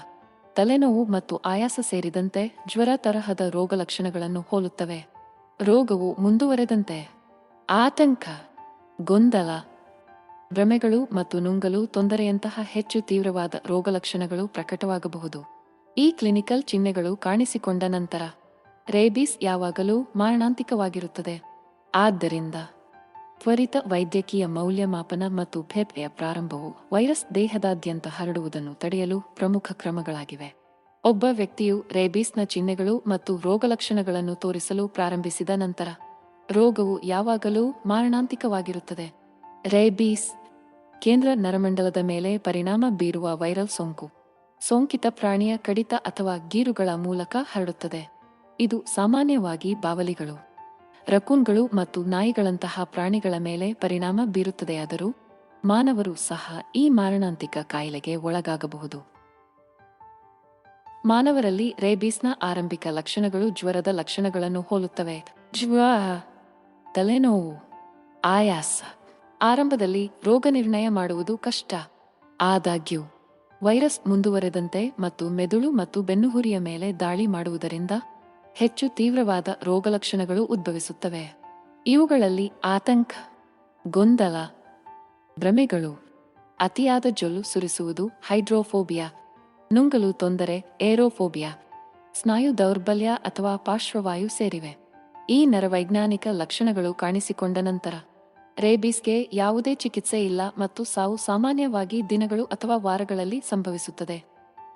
ತಲೆನೋವು ಮತ್ತು ಆಯಾಸ ಸೇರಿದಂತೆ ಜ್ವರ ತರಹದ ರೋಗಲಕ್ಷಣಗಳನ್ನು ಹೋಲುತ್ತವೆ. ರೋಗವು ಮುಂದುವರೆದಂತೆ ಆತಂಕ, ಗೊಂದಲ, ಭ್ರಮೆಗಳು ಮತ್ತು ನುಂಗಲು ತೊಂದರೆಯಂತಹ ಹೆಚ್ಚು ತೀವ್ರವಾದ ರೋಗಲಕ್ಷಣಗಳು ಪ್ರಕಟವಾಗಬಹುದು. ಈ ಕ್ಲಿನಿಕಲ್ ಚಿಹ್ನೆಗಳು ಕಾಣಿಸಿಕೊಂಡ ನಂತರ ರೇಬೀಸ್ ಯಾವಾಗಲೂ ಮಾರಣಾಂತಿಕವಾಗಿರುತ್ತದೆ. ಆದ್ದರಿಂದ ತ್ವರಿತ ವೈದ್ಯಕೀಯ ಮೌಲ್ಯಮಾಪನ ಮತ್ತು PEPಯ ಪ್ರಾರಂಭವು ವೈರಸ್ ದೇಹದಾದ್ಯಂತ ಹರಡುವುದನ್ನು ತಡೆಯಲು ಪ್ರಮುಖ ಕ್ರಮಗಳಾಗಿವೆ. ಒಬ್ಬ ವ್ಯಕ್ತಿಯು ರೇಬೀಸ್ನ ಚಿಹ್ನೆಗಳು ಮತ್ತು ರೋಗಲಕ್ಷಣಗಳನ್ನು ತೋರಿಸಲು ಪ್ರಾರಂಭಿಸಿದ ನಂತರ ರೋಗವು ಯಾವಾಗಲೂ ಮಾರಣಾಂತಿಕವಾಗಿರುತ್ತದೆ. ರೇಬೀಸ್ ಕೇಂದ್ರ ನರಮಂಡಲದ ಮೇಲೆ ಪರಿಣಾಮ ಬೀರುವ ವೈರಲ್ ಸೋಂಕು ಸೋಂಕಿತ ಪ್ರಾಣಿಯ ಕಡಿತ ಅಥವಾ ಗೀರುಗಳ ಮೂಲಕ ಹರಡುತ್ತದೆ. ಇದು ಸಾಮಾನ್ಯವಾಗಿ ಬಾವಲಿಗಳು, ರಕೂನ್ಗಳು ಮತ್ತು ನಾಯಿಗಳಂತಹ ಪ್ರಾಣಿಗಳ ಮೇಲೆ ಪರಿಣಾಮ ಬೀರುತ್ತದೆಯಾದರೂ ಮಾನವರು ಸಹ ಈ ಮಾರಣಾಂತಿಕ ಕಾಯಿಲೆಗೆ ಒಳಗಾಗಬಹುದು. ಮಾನವರಲ್ಲಿ ರೇಬೀಸ್ನ ಆರಂಭಿಕ ಲಕ್ಷಣಗಳು ಜ್ವರದ ಲಕ್ಷಣಗಳನ್ನು ಹೋಲುತ್ತವೆ. ಜ್ವರ, ತಲೆನೋವು, ಆಯಾಸ. ಆರಂಭದಲ್ಲಿ ರೋಗನಿರ್ಣಯ ಮಾಡುವುದು ಕಷ್ಟ. ಆದಾಗ್ಯೂ ವೈರಸ್ ಮುಂದುವರೆದಂತೆ ಮತ್ತು ಮೆದುಳು ಮತ್ತು ಬೆನ್ನುಹುರಿಯ ಮೇಲೆ ದಾಳಿ ಮಾಡುವುದರಿಂದ ಹೆಚ್ಚು ತೀವ್ರವಾದ ರೋಗಲಕ್ಷಣಗಳು ಉದ್ಭವಿಸುತ್ತವೆ. ಇವುಗಳಲ್ಲಿ ಆತಂಕ, ಗೊಂದಲ, ಭ್ರಮೆಗಳು, ಅತಿಯಾದ ಜೊಲ್ಲು ಸುರಿಸುವುದು ಹೈಡ್ರೋಫೋಬಿಯಾ, ನುಂಗಲು ತೊಂದರೆ ಏರೋಫೋಬಿಯಾ, ಸ್ನಾಯು ದೌರ್ಬಲ್ಯ ಅಥವಾ ಪಾರ್ಶ್ವವಾಯು ಸೇರಿವೆ. ಈ ನರವೈಜ್ಞಾನಿಕ ಲಕ್ಷಣಗಳು ಕಾಣಿಸಿಕೊಂಡ ನಂತರ ರೇಬೀಸ್ಗೆ ಯಾವುದೇ ಚಿಕಿತ್ಸೆ ಇಲ್ಲ ಮತ್ತು ಸಾವು ಸಾಮಾನ್ಯವಾಗಿ ದಿನಗಳು ಅಥವಾ ವಾರಗಳಲ್ಲಿ ಸಂಭವಿಸುತ್ತದೆ.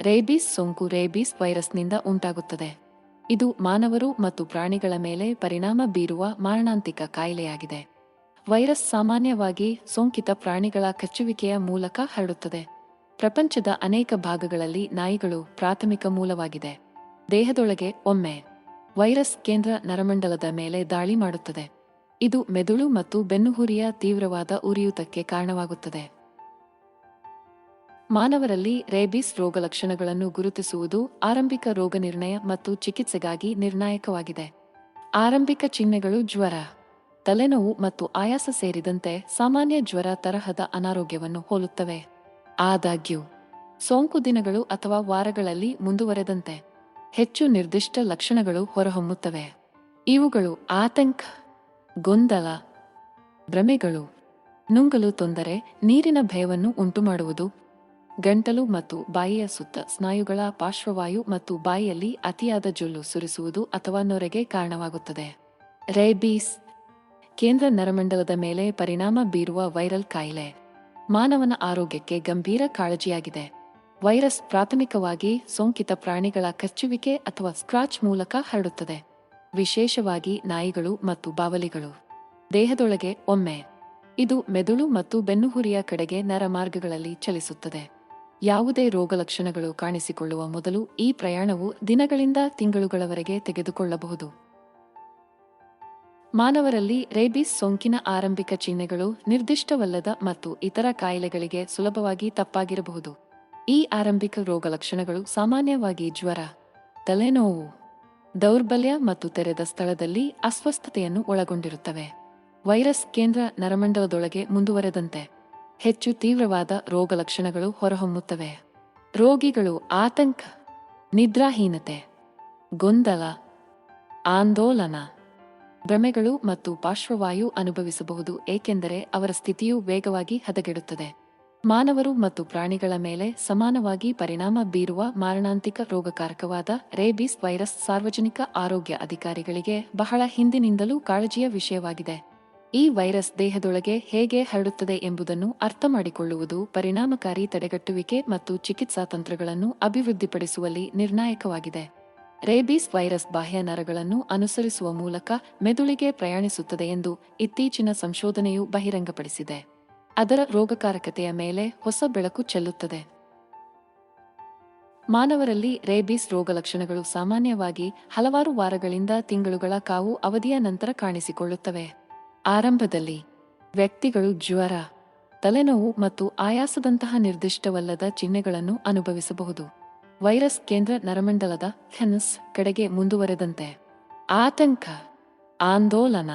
ರೇಬೀಸ್ ಸೋಂಕು ರೇಬೀಸ್ ವೈರಸ್ನಿಂದ ಉಂಟಾಗುತ್ತದೆ. ಇದು ಮಾನವರು ಮತ್ತು ಪ್ರಾಣಿಗಳ ಮೇಲೆ ಪರಿಣಾಮ ಬೀರುವ ಮಾರಣಾಂತಿಕ ಕಾಯಿಲೆಯಾಗಿದೆ. ವೈರಸ್ ಸಾಮಾನ್ಯವಾಗಿ ಸೋಂಕಿತ ಪ್ರಾಣಿಗಳ ಕಚ್ಚುವಿಕೆಯ ಮೂಲಕ ಹರಡುತ್ತದೆ. ಪ್ರಪಂಚದ ಅನೇಕ ಭಾಗಗಳಲ್ಲಿ ನಾಯಿಗಳು ಪ್ರಾಥಮಿಕ ಮೂಲವಾಗಿದೆ. ದೇಹದೊಳಗೆ ಒಮ್ಮೆ ವೈರಸ್ ಕೇಂದ್ರ ನರಮಂಡಲದ ಮೇಲೆ ದಾಳಿ ಮಾಡುತ್ತದೆ. ಇದು ಮೆದುಳು ಮತ್ತು ಬೆನ್ನುಹುರಿಯ ತೀವ್ರವಾದ ಉರಿಯೂತಕ್ಕೆ ಕಾರಣವಾಗುತ್ತದೆ. ಮಾನವರಲ್ಲಿ ರೇಬೀಸ್ ರೋಗಲಕ್ಷಣಗಳನ್ನು ಗುರುತಿಸುವುದು ಆರಂಭಿಕ ರೋಗನಿರ್ಣಯ ಮತ್ತು ಚಿಕಿತ್ಸೆಗಾಗಿ ನಿರ್ಣಾಯಕವಾಗಿದೆ. ಆರಂಭಿಕ ಚಿಹ್ನೆಗಳು ಜ್ವರ, ತಲೆನೋವು ಮತ್ತು ಆಯಾಸ ಸೇರಿದಂತೆ ಸಾಮಾನ್ಯ ಜ್ವರ ತರಹದ ಅನಾರೋಗ್ಯವನ್ನು ಹೋಲುತ್ತವೆ. ಆದಾಗ್ಯೂ ಸೋಂಕು ದಿನಗಳು ಅಥವಾ ವಾರಗಳಲ್ಲಿ ಮುಂದುವರೆದಂತೆ ಹೆಚ್ಚು ನಿರ್ದಿಷ್ಟ ಲಕ್ಷಣಗಳು ಹೊರಹೊಮ್ಮುತ್ತವೆ. ಇವುಗಳು ಆತಂಕ, ಗೊಂದಲ, ಭ್ರಮೆಗಳು, ನುಂಗಲು ತೊಂದರೆ, ನೀರಿನ ಭಯವನ್ನು ಉಂಟುಮಾಡುವುದು, ಗಂಟಲು ಮತ್ತು ಬಾಯಿಯ ಸುತ್ತ ಸ್ನಾಯುಗಳ ಪಾರ್ಶ್ವವಾಯು ಮತ್ತು ಬಾಯಿಯಲ್ಲಿ ಅತಿಯಾದ ಜೊಲ್ಲು ಸುರಿಸುವುದು ಅಥವಾ ನೊರೆಗೆ ಕಾರಣವಾಗುತ್ತದೆ. ರೇಬೀಸ್ ಕೇಂದ್ರ ನರಮಂಡಲದ ಮೇಲೆ ಪರಿಣಾಮ ಬೀರುವ ವೈರಲ್ ಕಾಯಿಲೆ. ಮಾನವನ ಆರೋಗ್ಯಕ್ಕೆ ಗಂಭೀರ ಕಾಳಜಿಯಾಗಿದೆ. ವೈರಸ್ ಪ್ರಾಥಮಿಕವಾಗಿ ಸೋಂಕಿತ ಪ್ರಾಣಿಗಳ ಕಚ್ಚುವಿಕೆ ಅಥವಾ ಸ್ಕ್ರಾಚ್ ಮೂಲಕ ಹರಡುತ್ತದೆ, ವಿಶೇಷವಾಗಿ ನಾಯಿಗಳು ಮತ್ತು ಬಾವಲಿಗಳು. ದೇಹದೊಳಗೆ ಒಮ್ಮೆ ಇದು ಮೆದುಳು ಮತ್ತು ಬೆನ್ನುಹುರಿಯ ಕಡೆಗೆ ನರಮಾರ್ಗಗಳಲ್ಲಿ ಚಲಿಸುತ್ತದೆ. ಯಾವುದೇ ರೋಗಲಕ್ಷಣಗಳು ಕಾಣಿಸಿಕೊಳ್ಳುವ ಮೊದಲು ಈ ಪ್ರಯಾಣವು ದಿನಗಳಿಂದ ತಿಂಗಳುಗಳವರೆಗೆ ತೆಗೆದುಕೊಳ್ಳಬಹುದು. ಮಾನವರಲ್ಲಿ ರೇಬೀಸ್ ಸೋಂಕಿನ ಆರಂಭಿಕ ಚಿಹ್ನೆಗಳು ನಿರ್ದಿಷ್ಟವಲ್ಲದ ಮತ್ತು ಇತರ ಕಾಯಿಲೆಗಳಿಗೆ ಸುಲಭವಾಗಿ ತಪ್ಪಾಗಿರಬಹುದು. ಈ ಆರಂಭಿಕ ರೋಗಲಕ್ಷಣಗಳು ಸಾಮಾನ್ಯವಾಗಿ ಜ್ವರ, ತಲೆನೋವು, ದೌರ್ಬಲ್ಯ ಮತ್ತು ತೆರೆದ ಸ್ಥಳದಲ್ಲಿ ಅಸ್ವಸ್ಥತೆಯನ್ನು ಒಳಗೊಂಡಿರುತ್ತವೆ. ವೈರಸ್ ಕೇಂದ್ರ ನರಮಂಡಲದೊಳಗೆ ಮುಂದುವರೆದಂತೆ ಹೆಚ್ಚು ತೀವ್ರವಾದ ರೋಗಲಕ್ಷಣಗಳು ಹೊರಹೊಮ್ಮುತ್ತವೆ. ರೋಗಿಗಳು ಆತಂಕ, ನಿದ್ರಾಹೀನತೆ, ಗೊಂದಲ, ಆಂದೋಲನ, ಭ್ರಮೆಗಳು ಮತ್ತು ಪಾರ್ಶ್ವವಾಯು ಅನುಭವಿಸಬಹುದು, ಏಕೆಂದರೆ ಅವರ ಸ್ಥಿತಿಯು ವೇಗವಾಗಿ ಹದಗೆಡುತ್ತದೆ. ಮಾನವರು ಮತ್ತು ಪ್ರಾಣಿಗಳ ಮೇಲೆ ಸಮಾನವಾಗಿ ಪರಿಣಾಮ ಬೀರುವ ಮಾರಣಾಂತಿಕ ರೋಗಕಾರಕವಾದ ರೇಬೀಸ್ ವೈರಸ್ ಸಾರ್ವಜನಿಕ ಆರೋಗ್ಯ ಅಧಿಕಾರಿಗಳಿಗೆ ಬಹಳ ಹಿಂದಿನಿಂದಲೂ ಕಾಳಜಿಯ ವಿಷಯವಾಗಿದೆ. ಈ ವೈರಸ್ ದೇಹದೊಳಗೆ ಹೇಗೆ ಹರಡುತ್ತದೆ ಎಂಬುದನ್ನು ಅರ್ಥಮಾಡಿಕೊಳ್ಳುವುದು ಪರಿಣಾಮಕಾರಿ ತಡೆಗಟ್ಟುವಿಕೆ ಮತ್ತು ಚಿಕಿತ್ಸಾ ತಂತ್ರಗಳನ್ನು ಅಭಿವೃದ್ಧಿಪಡಿಸುವಲ್ಲಿ ನಿರ್ಣಾಯಕವಾಗಿದೆ. ರೇಬೀಸ್ ವೈರಸ್ ಬಾಹ್ಯ ನರಗಳನ್ನು ಅನುಸರಿಸುವ ಮೂಲಕ ಮೆದುಳಿಗೆ ಪ್ರಯಾಣಿಸುತ್ತದೆ ಎಂದು ಇತ್ತೀಚಿನ ಸಂಶೋಧನೆಯು ಬಹಿರಂಗಪಡಿಸಿದೆ. ಅದರ ರೋಗಕಾರಕತೆಯ ಮೇಲೆ ಹೊಸ ಬೆಳಕು ಚೆಲ್ಲುತ್ತದೆ. ಮಾನವರಲ್ಲಿ ರೇಬೀಸ್ ರೋಗಲಕ್ಷಣಗಳು ಸಾಮಾನ್ಯವಾಗಿ ಹಲವಾರು ವಾರಗಳಿಂದ ತಿಂಗಳುಗಳ ಕಾವು ಅವಧಿಯ ನಂತರ ಕಾಣಿಸಿಕೊಳ್ಳುತ್ತವೆ. ಆರಂಭದಲ್ಲಿ ವ್ಯಕ್ತಿಗಳು ಜ್ವರ, ತಲೆನೋವು ಮತ್ತು ಆಯಾಸದಂತಹ ನಿರ್ದಿಷ್ಟವಲ್ಲದ ಚಿಹ್ನೆಗಳನ್ನು ಅನುಭವಿಸಬಹುದು. ವೈರಸ್ ಕೇಂದ್ರ ನರಮಂಡಲದ ಕಡೆಗೆ ಮುಂದುವರೆದಂತೆ ಆತಂಕ, ಆಂದೋಲನ,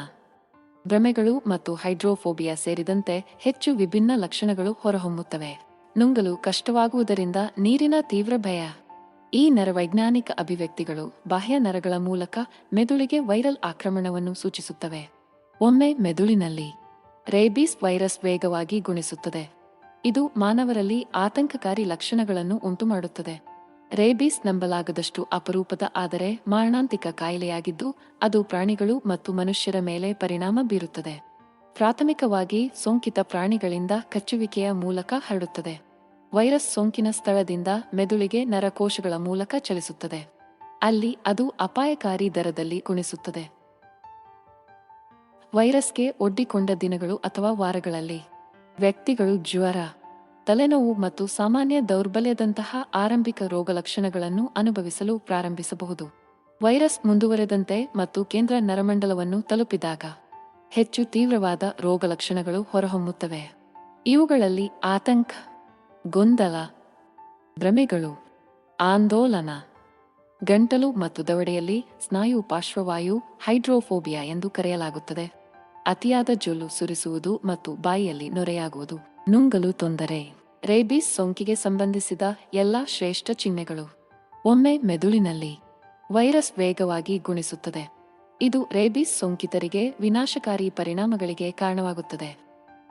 ಭ್ರಮೆಗಳು ಮತ್ತು ಹೈಡ್ರೋಫೋಬಿಯಾ ಸೇರಿದಂತೆ ಹೆಚ್ಚು ವಿಭಿನ್ನ ಲಕ್ಷಣಗಳು ಹೊರಹೊಮ್ಮುತ್ತವೆ. ನುಂಗಲು ಕಷ್ಟವಾಗುವುದರಿಂದ ನೀರಿನ ತೀವ್ರ ಭಯ. ಈ ನರವೈಜ್ಞಾನಿಕ ಅಭಿವ್ಯಕ್ತಿಗಳು ಬಾಹ್ಯ ನರಗಳ ಮೂಲಕ ಮೆದುಳಿಗೆ ವೈರಲ್ ಆಕ್ರಮಣವನ್ನು ಸೂಚಿಸುತ್ತವೆ. ಒಮ್ಮೆ ಮೆದುಳಿನಲ್ಲಿ ರೇಬೀಸ್ ವೈರಸ್ ವೇಗವಾಗಿ ಗುಣಿಸುತ್ತದೆ. ಇದು ಮಾನವರಲ್ಲಿ ಆತಂಕಕಾರಿ ಲಕ್ಷಣಗಳನ್ನು ಉಂಟುಮಾಡುತ್ತದೆ. ರೇಬೀಸ್ ನಂಬಲಾಗದಷ್ಟು ಅಪರೂಪದ ಆದರೆ ಮಾರಣಾಂತಿಕ ಕಾಯಿಲೆಯಾಗಿದ್ದು, ಅದು ಪ್ರಾಣಿಗಳು ಮತ್ತು ಮನುಷ್ಯರ ಮೇಲೆ ಪರಿಣಾಮ ಬೀರುತ್ತದೆ. ಪ್ರಾಥಮಿಕವಾಗಿ ಸೋಂಕಿತ ಪ್ರಾಣಿಗಳಿಂದ ಕಚ್ಚುವಿಕೆಯ ಮೂಲಕ ಹರಡುತ್ತದೆ. ವೈರಸ್ ಸೋಂಕಿನ ಸ್ಥಳದಿಂದ ಮೆದುಳಿಗೆ ನರಕೋಶಗಳ ಮೂಲಕ ಚಲಿಸುತ್ತದೆ. ಅಲ್ಲಿ ಅದು ಅಪಾಯಕಾರಿ ದರದಲ್ಲಿ ಗುಣಿಸುತ್ತದೆ. ವೈರಸ್ಗೆ ಒಡ್ಡಿಕೊಂಡ ದಿನಗಳು ಅಥವಾ ವಾರಗಳಲ್ಲಿ ವ್ಯಕ್ತಿಗಳು ಜ್ವರ, ತಲೆನೋವು ಮತ್ತು ಸಾಮಾನ್ಯ ದೌರ್ಬಲ್ಯದಂತಹ ಆರಂಭಿಕ ರೋಗಲಕ್ಷಣಗಳನ್ನು ಅನುಭವಿಸಲು ಪ್ರಾರಂಭಿಸಬಹುದು. ವೈರಸ್ ಮುಂದುವರೆದಂತೆ ಮತ್ತು ಕೇಂದ್ರ ನರಮಂಡಲವನ್ನು ತಲುಪಿದಾಗ ಹೆಚ್ಚು ತೀವ್ರವಾದ ರೋಗಲಕ್ಷಣಗಳು ಹೊರಹೊಮ್ಮುತ್ತವೆ. ಇವುಗಳಲ್ಲಿ ಆತಂಕ, ಗೊಂದಲ, ಭ್ರಮೆಗಳು, ಆಂದೋಲನ, ಗಂಟಲು ಮತ್ತು ದವಡೆಯಲ್ಲಿ ಸ್ನಾಯು ಪಾರ್ಶ್ವವಾಯು, ಹೈಡ್ರೋಫೋಬಿಯಾ ಎಂದು ಕರೆಯಲಾಗುತ್ತದೆ, ಅತಿಯಾದ ಜೊಲ್ಲು ಸುರಿಸುವುದು ಮತ್ತು ಬಾಯಿಯಲ್ಲಿ ನೊರೆಯಾಗುವುದು, ನುಂಗಲು ತೊಂದರೆ. ರೇಬೀಸ್ ಸೋಂಕಿಗೆ ಸಂಬಂಧಿಸಿದ ಎಲ್ಲಾ ಶ್ರೇಷ್ಠ ಚಿಹ್ನೆಗಳು. ಒಮ್ಮೆ ಮೆದುಳಿನಲ್ಲಿ ವೈರಸ್ ವೇಗವಾಗಿ ಗುಣಿಸುತ್ತದೆ. ಇದು ರೇಬೀಸ್ ಸೋಂಕಿತರಿಗೆ ವಿನಾಶಕಾರಿ ಪರಿಣಾಮಗಳಿಗೆ ಕಾರಣವಾಗುತ್ತದೆ.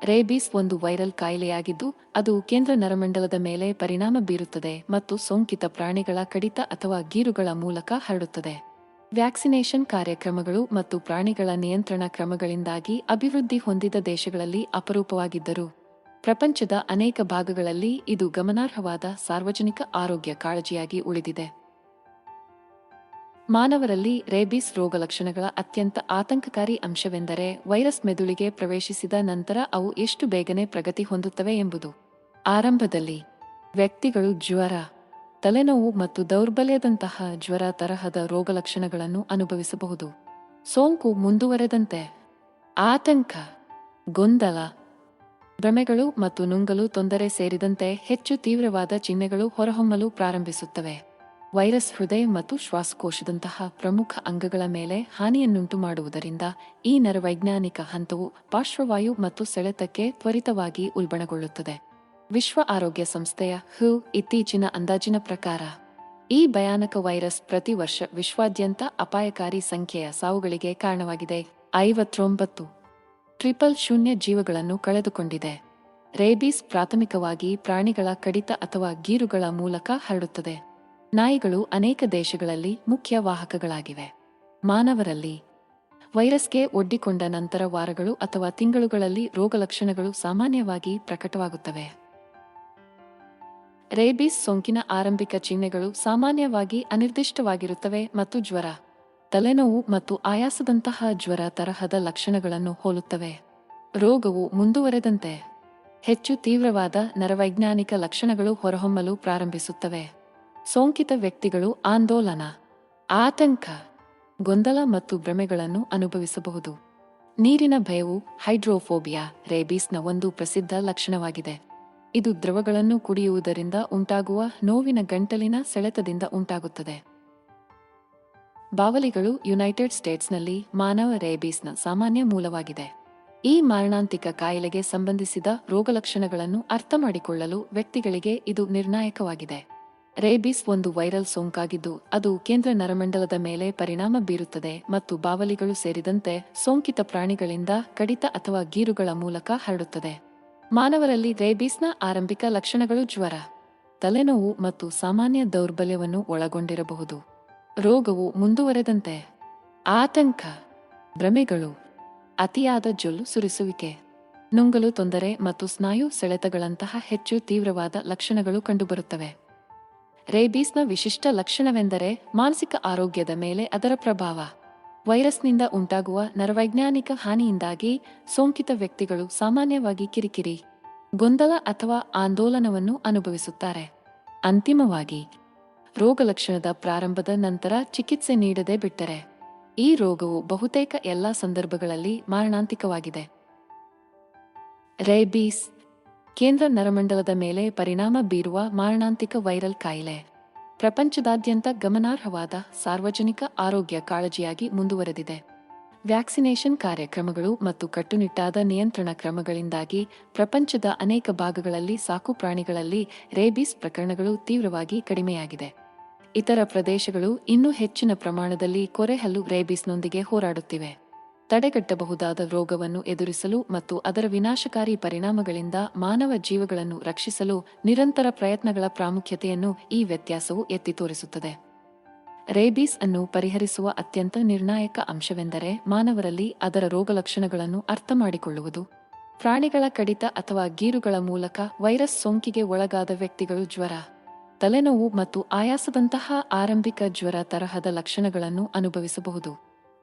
ರೇಬೀಸ್ ಒಂದು ವೈರಲ್ ಕಾಯಿಲೆಯಾಗಿದ್ದು, ಅದು ಕೇಂದ್ರ ನರಮಂಡಲದ ಮೇಲೆ ಪರಿಣಾಮ ಬೀರುತ್ತದೆ ಮತ್ತು ಸೋಂಕಿತ ಪ್ರಾಣಿಗಳ ಕಡಿತ ಅಥವಾ ಗೀರುಗಳ ಮೂಲಕ ಹರಡುತ್ತದೆ. ವ್ಯಾಕ್ಸಿನೇಷನ್ ಕಾರ್ಯಕ್ರಮಗಳು ಮತ್ತು ಪ್ರಾಣಿಗಳ ನಿಯಂತ್ರಣ ಕ್ರಮಗಳಿಂದಾಗಿ ಅಭಿವೃದ್ಧಿ ಹೊಂದಿದ ದೇಶಗಳಲ್ಲಿ ಅಪರೂಪವಾಗಿದ್ದರೂ, ಪ್ರಪಂಚದ ಅನೇಕ ಭಾಗಗಳಲ್ಲಿ ಇದು ಗಮನಾರ್ಹವಾದ ಸಾರ್ವಜನಿಕ ಆರೋಗ್ಯ ಕಾಳಜಿಯಾಗಿ ಉಳಿದಿದೆ. ಮಾನವರಲ್ಲಿ ರೇಬೀಸ್ ರೋಗಲಕ್ಷಣಗಳ ಅತ್ಯಂತ ಆತಂಕಕಾರಿ ಅಂಶವೆಂದರೆ ವೈರಸ್ ಮೆದುಳಿಗೆ ಪ್ರವೇಶಿಸಿದ ನಂತರ ಅವು ಎಷ್ಟು ಬೇಗನೆ ಪ್ರಗತಿ ಹೊಂದುತ್ತವೆ ಎಂಬುದು. ಆರಂಭದಲ್ಲಿ ವ್ಯಕ್ತಿಗಳು ಜ್ವರ, ತಲೆನೋವು ಮತ್ತು ದೌರ್ಬಲ್ಯದಂತಹ ಜ್ವರ ತರಹದ ರೋಗಲಕ್ಷಣಗಳನ್ನು ಅನುಭವಿಸಬಹುದು. ಸೋಂಕು ಮುಂದುವರೆದಂತೆ ಆತಂಕ, ಗೊಂದಲ, ಭ್ರಮೆಗಳು ಮತ್ತು ನುಂಗಲು ತೊಂದರೆ ಸೇರಿದಂತೆ ಹೆಚ್ಚು ತೀವ್ರವಾದ ಚಿಹ್ನೆಗಳು ಹೊರಹೊಮ್ಮಲು ಪ್ರಾರಂಭಿಸುತ್ತವೆ. ವೈರಸ್ ಹೃದಯ ಮತ್ತು ಶ್ವಾಸಕೋಶದಂತಹ ಪ್ರಮುಖ ಅಂಗಗಳ ಮೇಲೆ ಹಾನಿಯನ್ನುಂಟು ಮಾಡುವುದರಿಂದ ಈ ನರವೈಜ್ಞಾನಿಕ ಹಂತವು ಪಾರ್ಶ್ವವಾಯು ಮತ್ತು ಸೆಳೆತಕ್ಕೆ ತ್ವರಿತವಾಗಿ ಉಲ್ಬಣಗೊಳ್ಳುತ್ತದೆ. ವಿಶ್ವ ಆರೋಗ್ಯ ಸಂಸ್ಥೆಯ ಇತ್ತೀಚಿನ ಅಂದಾಜಿನ ಪ್ರಕಾರ ಈ ಭಯಾನಕ ವೈರಸ್ ಪ್ರತಿ ವರ್ಷ ವಿಶ್ವಾದ್ಯಂತ ಅಪಾಯಕಾರಿ ಸಂಖ್ಯೆಯ ಸಾವುಗಳಿಗೆ ಕಾರಣವಾಗಿದೆ. 59,000 ಜೀವಗಳನ್ನು ಕಳೆದುಕೊಂಡಿದೆ. ರೇಬೀಸ್ ಪ್ರಾಥಮಿಕವಾಗಿ ಪ್ರಾಣಿಗಳ ಕಡಿತ ಅಥವಾ ಗೀರುಗಳ ಮೂಲಕ ಹರಡುತ್ತದೆ. ನಾಯಿಗಳು ಅನೇಕ ದೇಶಗಳಲ್ಲಿ ಮುಖ್ಯ ವಾಹಕಗಳಾಗಿವೆ. ಮಾನವರಲ್ಲಿ ವೈರಸ್ಗೆ ಒಡ್ಡಿಕೊಂಡ ನಂತರ ವಾರಗಳು ಅಥವಾ ತಿಂಗಳುಗಳಲ್ಲಿ ರೋಗಲಕ್ಷಣಗಳು ಸಾಮಾನ್ಯವಾಗಿ ಪ್ರಕಟವಾಗುತ್ತವೆ. ರೇಬೀಸ್ ಸೋಂಕಿನ ಆರಂಭಿಕ ಚಿಹ್ನೆಗಳು ಸಾಮಾನ್ಯವಾಗಿ ಅನಿರ್ದಿಷ್ಟವಾಗಿರುತ್ತವೆ ಮತ್ತು ಜ್ವರ, ತಲೆನೋವು ಮತ್ತು ಆಯಾಸದಂತಹ ಜ್ವರ ತರಹದ ಲಕ್ಷಣಗಳನ್ನು ಹೋಲುತ್ತವೆ. ರೋಗವು ಮುಂದುವರೆದಂತೆ ಹೆಚ್ಚು ತೀವ್ರವಾದ ನರವೈಜ್ಞಾನಿಕ ಲಕ್ಷಣಗಳು ಹೊರಹೊಮ್ಮಲು ಪ್ರಾರಂಭಿಸುತ್ತವೆ. ಸೋಂಕಿತ ವ್ಯಕ್ತಿಗಳು ಆಂದೋಲನ, ಆತಂಕ, ಗೊಂದಲ ಮತ್ತು ಭ್ರಮೆಗಳನ್ನು ಅನುಭವಿಸಬಹುದು. ನೀರಿನ ಭಯವು ಹೈಡ್ರೋಫೋಬಿಯಾ ರೇಬೀಸ್ನ ಒಂದು ಪ್ರಸಿದ್ಧ ಲಕ್ಷಣವಾಗಿದೆ. ಇದು ದ್ರವಗಳನ್ನು ಕುಡಿಯುವುದರಿಂದ ಉಂಟಾಗುವ ನೋವಿನ ಗಂಟಲಿನ ಸೆಳೆತದಿಂದ ಉಂಟಾಗುತ್ತದೆ. ಬಾವಲಿಗಳು ಯುನೈಟೆಡ್ ಸ್ಟೇಟ್ಸ್ನಲ್ಲಿ ಮಾನವ ರೇಬೀಸ್ನ ಸಾಮಾನ್ಯ ಮೂಲವಾಗಿದೆ. ಈ ಮಾರಣಾಂತಿಕ ಕಾಯಿಲೆಗೆ ಸಂಬಂಧಿಸಿದ ರೋಗಲಕ್ಷಣಗಳನ್ನು ಅರ್ಥಮಾಡಿಕೊಳ್ಳಲು ವ್ಯಕ್ತಿಗಳಿಗೆ ಇದು ನಿರ್ಣಾಯಕವಾಗಿದೆ. ರೇಬೀಸ್ ಒಂದು ವೈರಲ್ ಸೋಂಕಾಗಿದ್ದು ಅದು ಕೇಂದ್ರ ನರಮಂಡಲದ ಮೇಲೆ ಪರಿಣಾಮ ಬೀರುತ್ತದೆ ಮತ್ತು ಬಾವಲಿಗಳು ಸೇರಿದಂತೆ ಸೋಂಕಿತ ಪ್ರಾಣಿಗಳಿಂದ ಕಡಿತ ಅಥವಾ ಗೀರುಗಳ ಮೂಲಕ ಹರಡುತ್ತದೆ. ಮಾನವರಲ್ಲಿ ರೇಬೀಸ್ನ ಆರಂಭಿಕ ಲಕ್ಷಣಗಳು ಜ್ವರ, ತಲೆನೋವು ಮತ್ತು ಸಾಮಾನ್ಯ ದೌರ್ಬಲ್ಯವನ್ನು ಒಳಗೊಂಡಿರಬಹುದು. ರೋಗವು ಮುಂದುವರೆದಂತೆ ಆತಂಕ, ಭ್ರಮೆಗಳು, ಅತಿಯಾದ ಜೊಲ್ಲು ಸುರಿಸುವಿಕೆ, ನುಂಗಲು ತೊಂದರೆ ಮತ್ತು ಸ್ನಾಯು ಸೆಳೆತಗಳಂತಹ ಹೆಚ್ಚು ತೀವ್ರವಾದ ಲಕ್ಷಣಗಳು ಕಂಡುಬರುತ್ತವೆ. ರೇಬೀಸ್ನ ವಿಶಿಷ್ಟ ಲಕ್ಷಣವೆಂದರೆ ಮಾನಸಿಕ ಆರೋಗ್ಯದ ಮೇಲೆ ಅದರ ಪ್ರಭಾವ. ವೈರಸ್ನಿಂದ ಉಂಟಾಗುವ ನರವೈಜ್ಞಾನಿಕ ಹಾನಿಯಿಂದಾಗಿ ಸೋಂಕಿತ ವ್ಯಕ್ತಿಗಳು ಸಾಮಾನ್ಯವಾಗಿ ಕಿರಿಕಿರಿ, ಗೊಂದಲ ಅಥವಾ ಆಂದೋಲನವನ್ನು ಅನುಭವಿಸುತ್ತಾರೆ. ಅಂತಿಮವಾಗಿ, ರೋಗಲಕ್ಷಣದ ಪ್ರಾರಂಭದ ನಂತರ ಚಿಕಿತ್ಸೆ ನೀಡದೆ ಬಿಟ್ಟರೆ ಈ ರೋಗವು ಬಹುತೇಕ ಎಲ್ಲಾ ಸಂದರ್ಭಗಳಲ್ಲಿ ಮಾರಣಾಂತಿಕವಾಗಿದೆ. ರೇಬೀಸ್ ಕೇಂದ್ರ ನರಮಂಡಲದ ಮೇಲೆ ಪರಿಣಾಮ ಬೀರುವ ಮಾರಣಾಂತಿಕ ವೈರಲ್ ಕಾಯಿಲೆ ಪ್ರಪಂಚದಾದ್ಯಂತ ಗಮನಾರ್ಹವಾದ ಸಾರ್ವಜನಿಕ ಆರೋಗ್ಯ ಕಾಳಜಿಯಾಗಿ ಮುಂದುವರೆದಿದೆ. ವ್ಯಾಕ್ಸಿನೇಷನ್ ಕಾರ್ಯಕ್ರಮಗಳು ಮತ್ತು ಕಟ್ಟುನಿಟ್ಟಾದ ನಿಯಂತ್ರಣ ಕ್ರಮಗಳಿಂದಾಗಿ ಪ್ರಪಂಚದ ಅನೇಕ ಭಾಗಗಳಲ್ಲಿ ಸಾಕುಪ್ರಾಣಿಗಳಲ್ಲಿ ರೇಬೀಸ್ ಪ್ರಕರಣಗಳು ತೀವ್ರವಾಗಿ ಕಡಿಮೆಯಾಗಿದೆ. ಇತರ ಪ್ರದೇಶಗಳು ಇನ್ನೂ ಹೆಚ್ಚಿನ ಪ್ರಮಾಣದಲ್ಲಿ ಕೊರೆಹಲ್ಲು ರೇಬೀಸ್ನೊಂದಿಗೆ ಹೋರಾಡುತ್ತಿವೆ. ತಡೆಗಟ್ಟಬಹುದಾದ ರೋಗವನ್ನು ಎದುರಿಸಲು ಮತ್ತು ಅದರ ವಿನಾಶಕಾರಿ ಪರಿಣಾಮಗಳಿಂದ ಮಾನವ ಜೀವಗಳನ್ನು ರಕ್ಷಿಸಲು ನಿರಂತರ ಪ್ರಯತ್ನಗಳ ಪ್ರಾಮುಖ್ಯತೆಯನ್ನು ಈ ವ್ಯತ್ಯಾಸವು ಎತ್ತಿ ತೋರಿಸುತ್ತದೆ. ರೇಬೀಸ್ ಅನ್ನು ಪರಿಹರಿಸುವ ಅತ್ಯಂತ ನಿರ್ಣಾಯಕ ಅಂಶವೆಂದರೆ ಮಾನವರಲ್ಲಿ ಅದರ ರೋಗಲಕ್ಷಣಗಳನ್ನು ಅರ್ಥಮಾಡಿಕೊಳ್ಳುವುದು. ಪ್ರಾಣಿಗಳ ಕಡಿತ ಅಥವಾ ಗೀರುಗಳ ಮೂಲಕ ವೈರಸ್ ಸೋಂಕಿಗೆ ಒಳಗಾದ ವ್ಯಕ್ತಿಗಳು ಜ್ವರ, ತಲೆನೋವು ಮತ್ತು ಆಯಾಸದಂತಹ ಆರಂಭಿಕ ಜ್ವರ ತರಹದ ಲಕ್ಷಣಗಳನ್ನು ಅನುಭವಿಸಬಹುದು.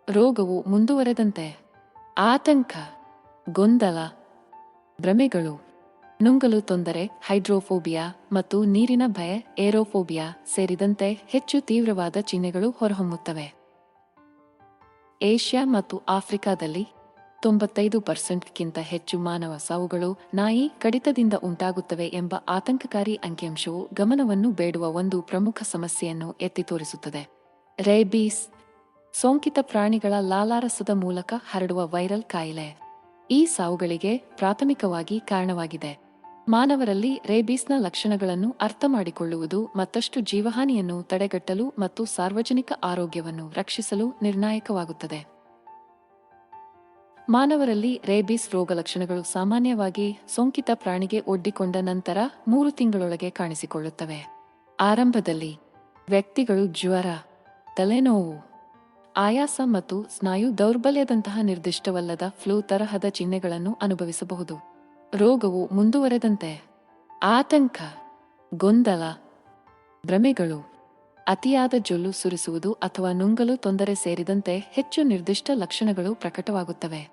ರೋಗವು ಮುಂದುವರೆದಂತೆ ಆತಂಕ, ಗೊಂದಲ, ಭ್ರಮೆಗಳು, ನುಂಗಲು ತೊಂದರೆ ಹೈಡ್ರೋಫೋಬಿಯಾ ಮತ್ತು ನೀರಿನ ಭಯ ಏರೋಫೋಬಿಯಾ ಸೇರಿದಂತೆ ಹೆಚ್ಚು ತೀವ್ರವಾದ ಚಿಹ್ನೆಗಳು ಹೊರಹೊಮ್ಮುತ್ತವೆ. ಏಷ್ಯಾ ಮತ್ತು ಆಫ್ರಿಕಾದಲ್ಲಿ 95%ಕ್ಕಿಂತ ಹೆಚ್ಚು ಮಾನವ ಸಾವುಗಳು ನಾಯಿ ಕಡಿತದಿಂದ ಉಂಟಾಗುತ್ತವೆ ಎಂಬ ಆತಂಕಕಾರಿ ಅಂಕಿಅಂಶವು ಗಮನವನ್ನು ಬೇಡುವ ಒಂದು ಪ್ರಮುಖ ಸಮಸ್ಯೆಯನ್ನು ಎತ್ತಿ ತೋರಿಸುತ್ತದೆ. ರೇಬೀಸ್ ಸೋಂಕಿತ ಪ್ರಾಣಿಗಳ ಲಾಲಾರಸದ ಮೂಲಕ ಹರಡುವ ವೈರಲ್ ಕಾಯಿಲೆ ಈ ಸಾವುಗಳಿಗೆ ಪ್ರಾಥಮಿಕವಾಗಿ ಕಾರಣವಾಗಿದೆ. ಮಾನವರಲ್ಲಿ ರೇಬೀಸ್ನ ಲಕ್ಷಣಗಳನ್ನು ಅರ್ಥಮಾಡಿಕೊಳ್ಳುವುದು ಮತ್ತಷ್ಟು ಜೀವಹಾನಿಯನ್ನು ತಡೆಗಟ್ಟಲು ಮತ್ತು ಸಾರ್ವಜನಿಕ ಆರೋಗ್ಯವನ್ನು ರಕ್ಷಿಸಲು ನಿರ್ಣಾಯಕವಾಗುತ್ತದೆ. ಮಾನವರಲ್ಲಿ ರೇಬೀಸ್ ರೋಗಲಕ್ಷಣಗಳು ಸಾಮಾನ್ಯವಾಗಿ ಸೋಂಕಿತ ಪ್ರಾಣಿಗೆ ಒಡ್ಡಿಕೊಂಡ ನಂತರ 3 ತಿಂಗಳೊಳಗೆ ಕಾಣಿಸಿಕೊಳ್ಳುತ್ತವೆ. ಆರಂಭದಲ್ಲಿ ವ್ಯಕ್ತಿಗಳು ಜ್ವರ, ತಲೆನೋವು, ಆಯಾಸ ಮತ್ತು ಸ್ನಾಯು ದೌರ್ಬಲ್ಯದಂತಹ ನಿರ್ದಿಷ್ಟವಲ್ಲದ ಫ್ಲೂ ತರಹದ ಚಿಹ್ನೆಗಳನ್ನು ಅನುಭವಿಸಬಹುದು. ರೋಗವು ಮುಂದುವರೆದಂತೆ ಆತಂಕ, ಗೊಂದಲ, ಭ್ರಮೆಗಳು, ಅತಿಯಾದ ಜೊಲ್ಲು ಸುರಿಸುವುದು ಅಥವಾ ನುಂಗಲು ತೊಂದರೆ ಸೇರಿದಂತೆ ಹೆಚ್ಚು ನಿರ್ದಿಷ್ಟ ಲಕ್ಷಣಗಳು ಪ್ರಕಟವಾಗುತ್ತವೆ.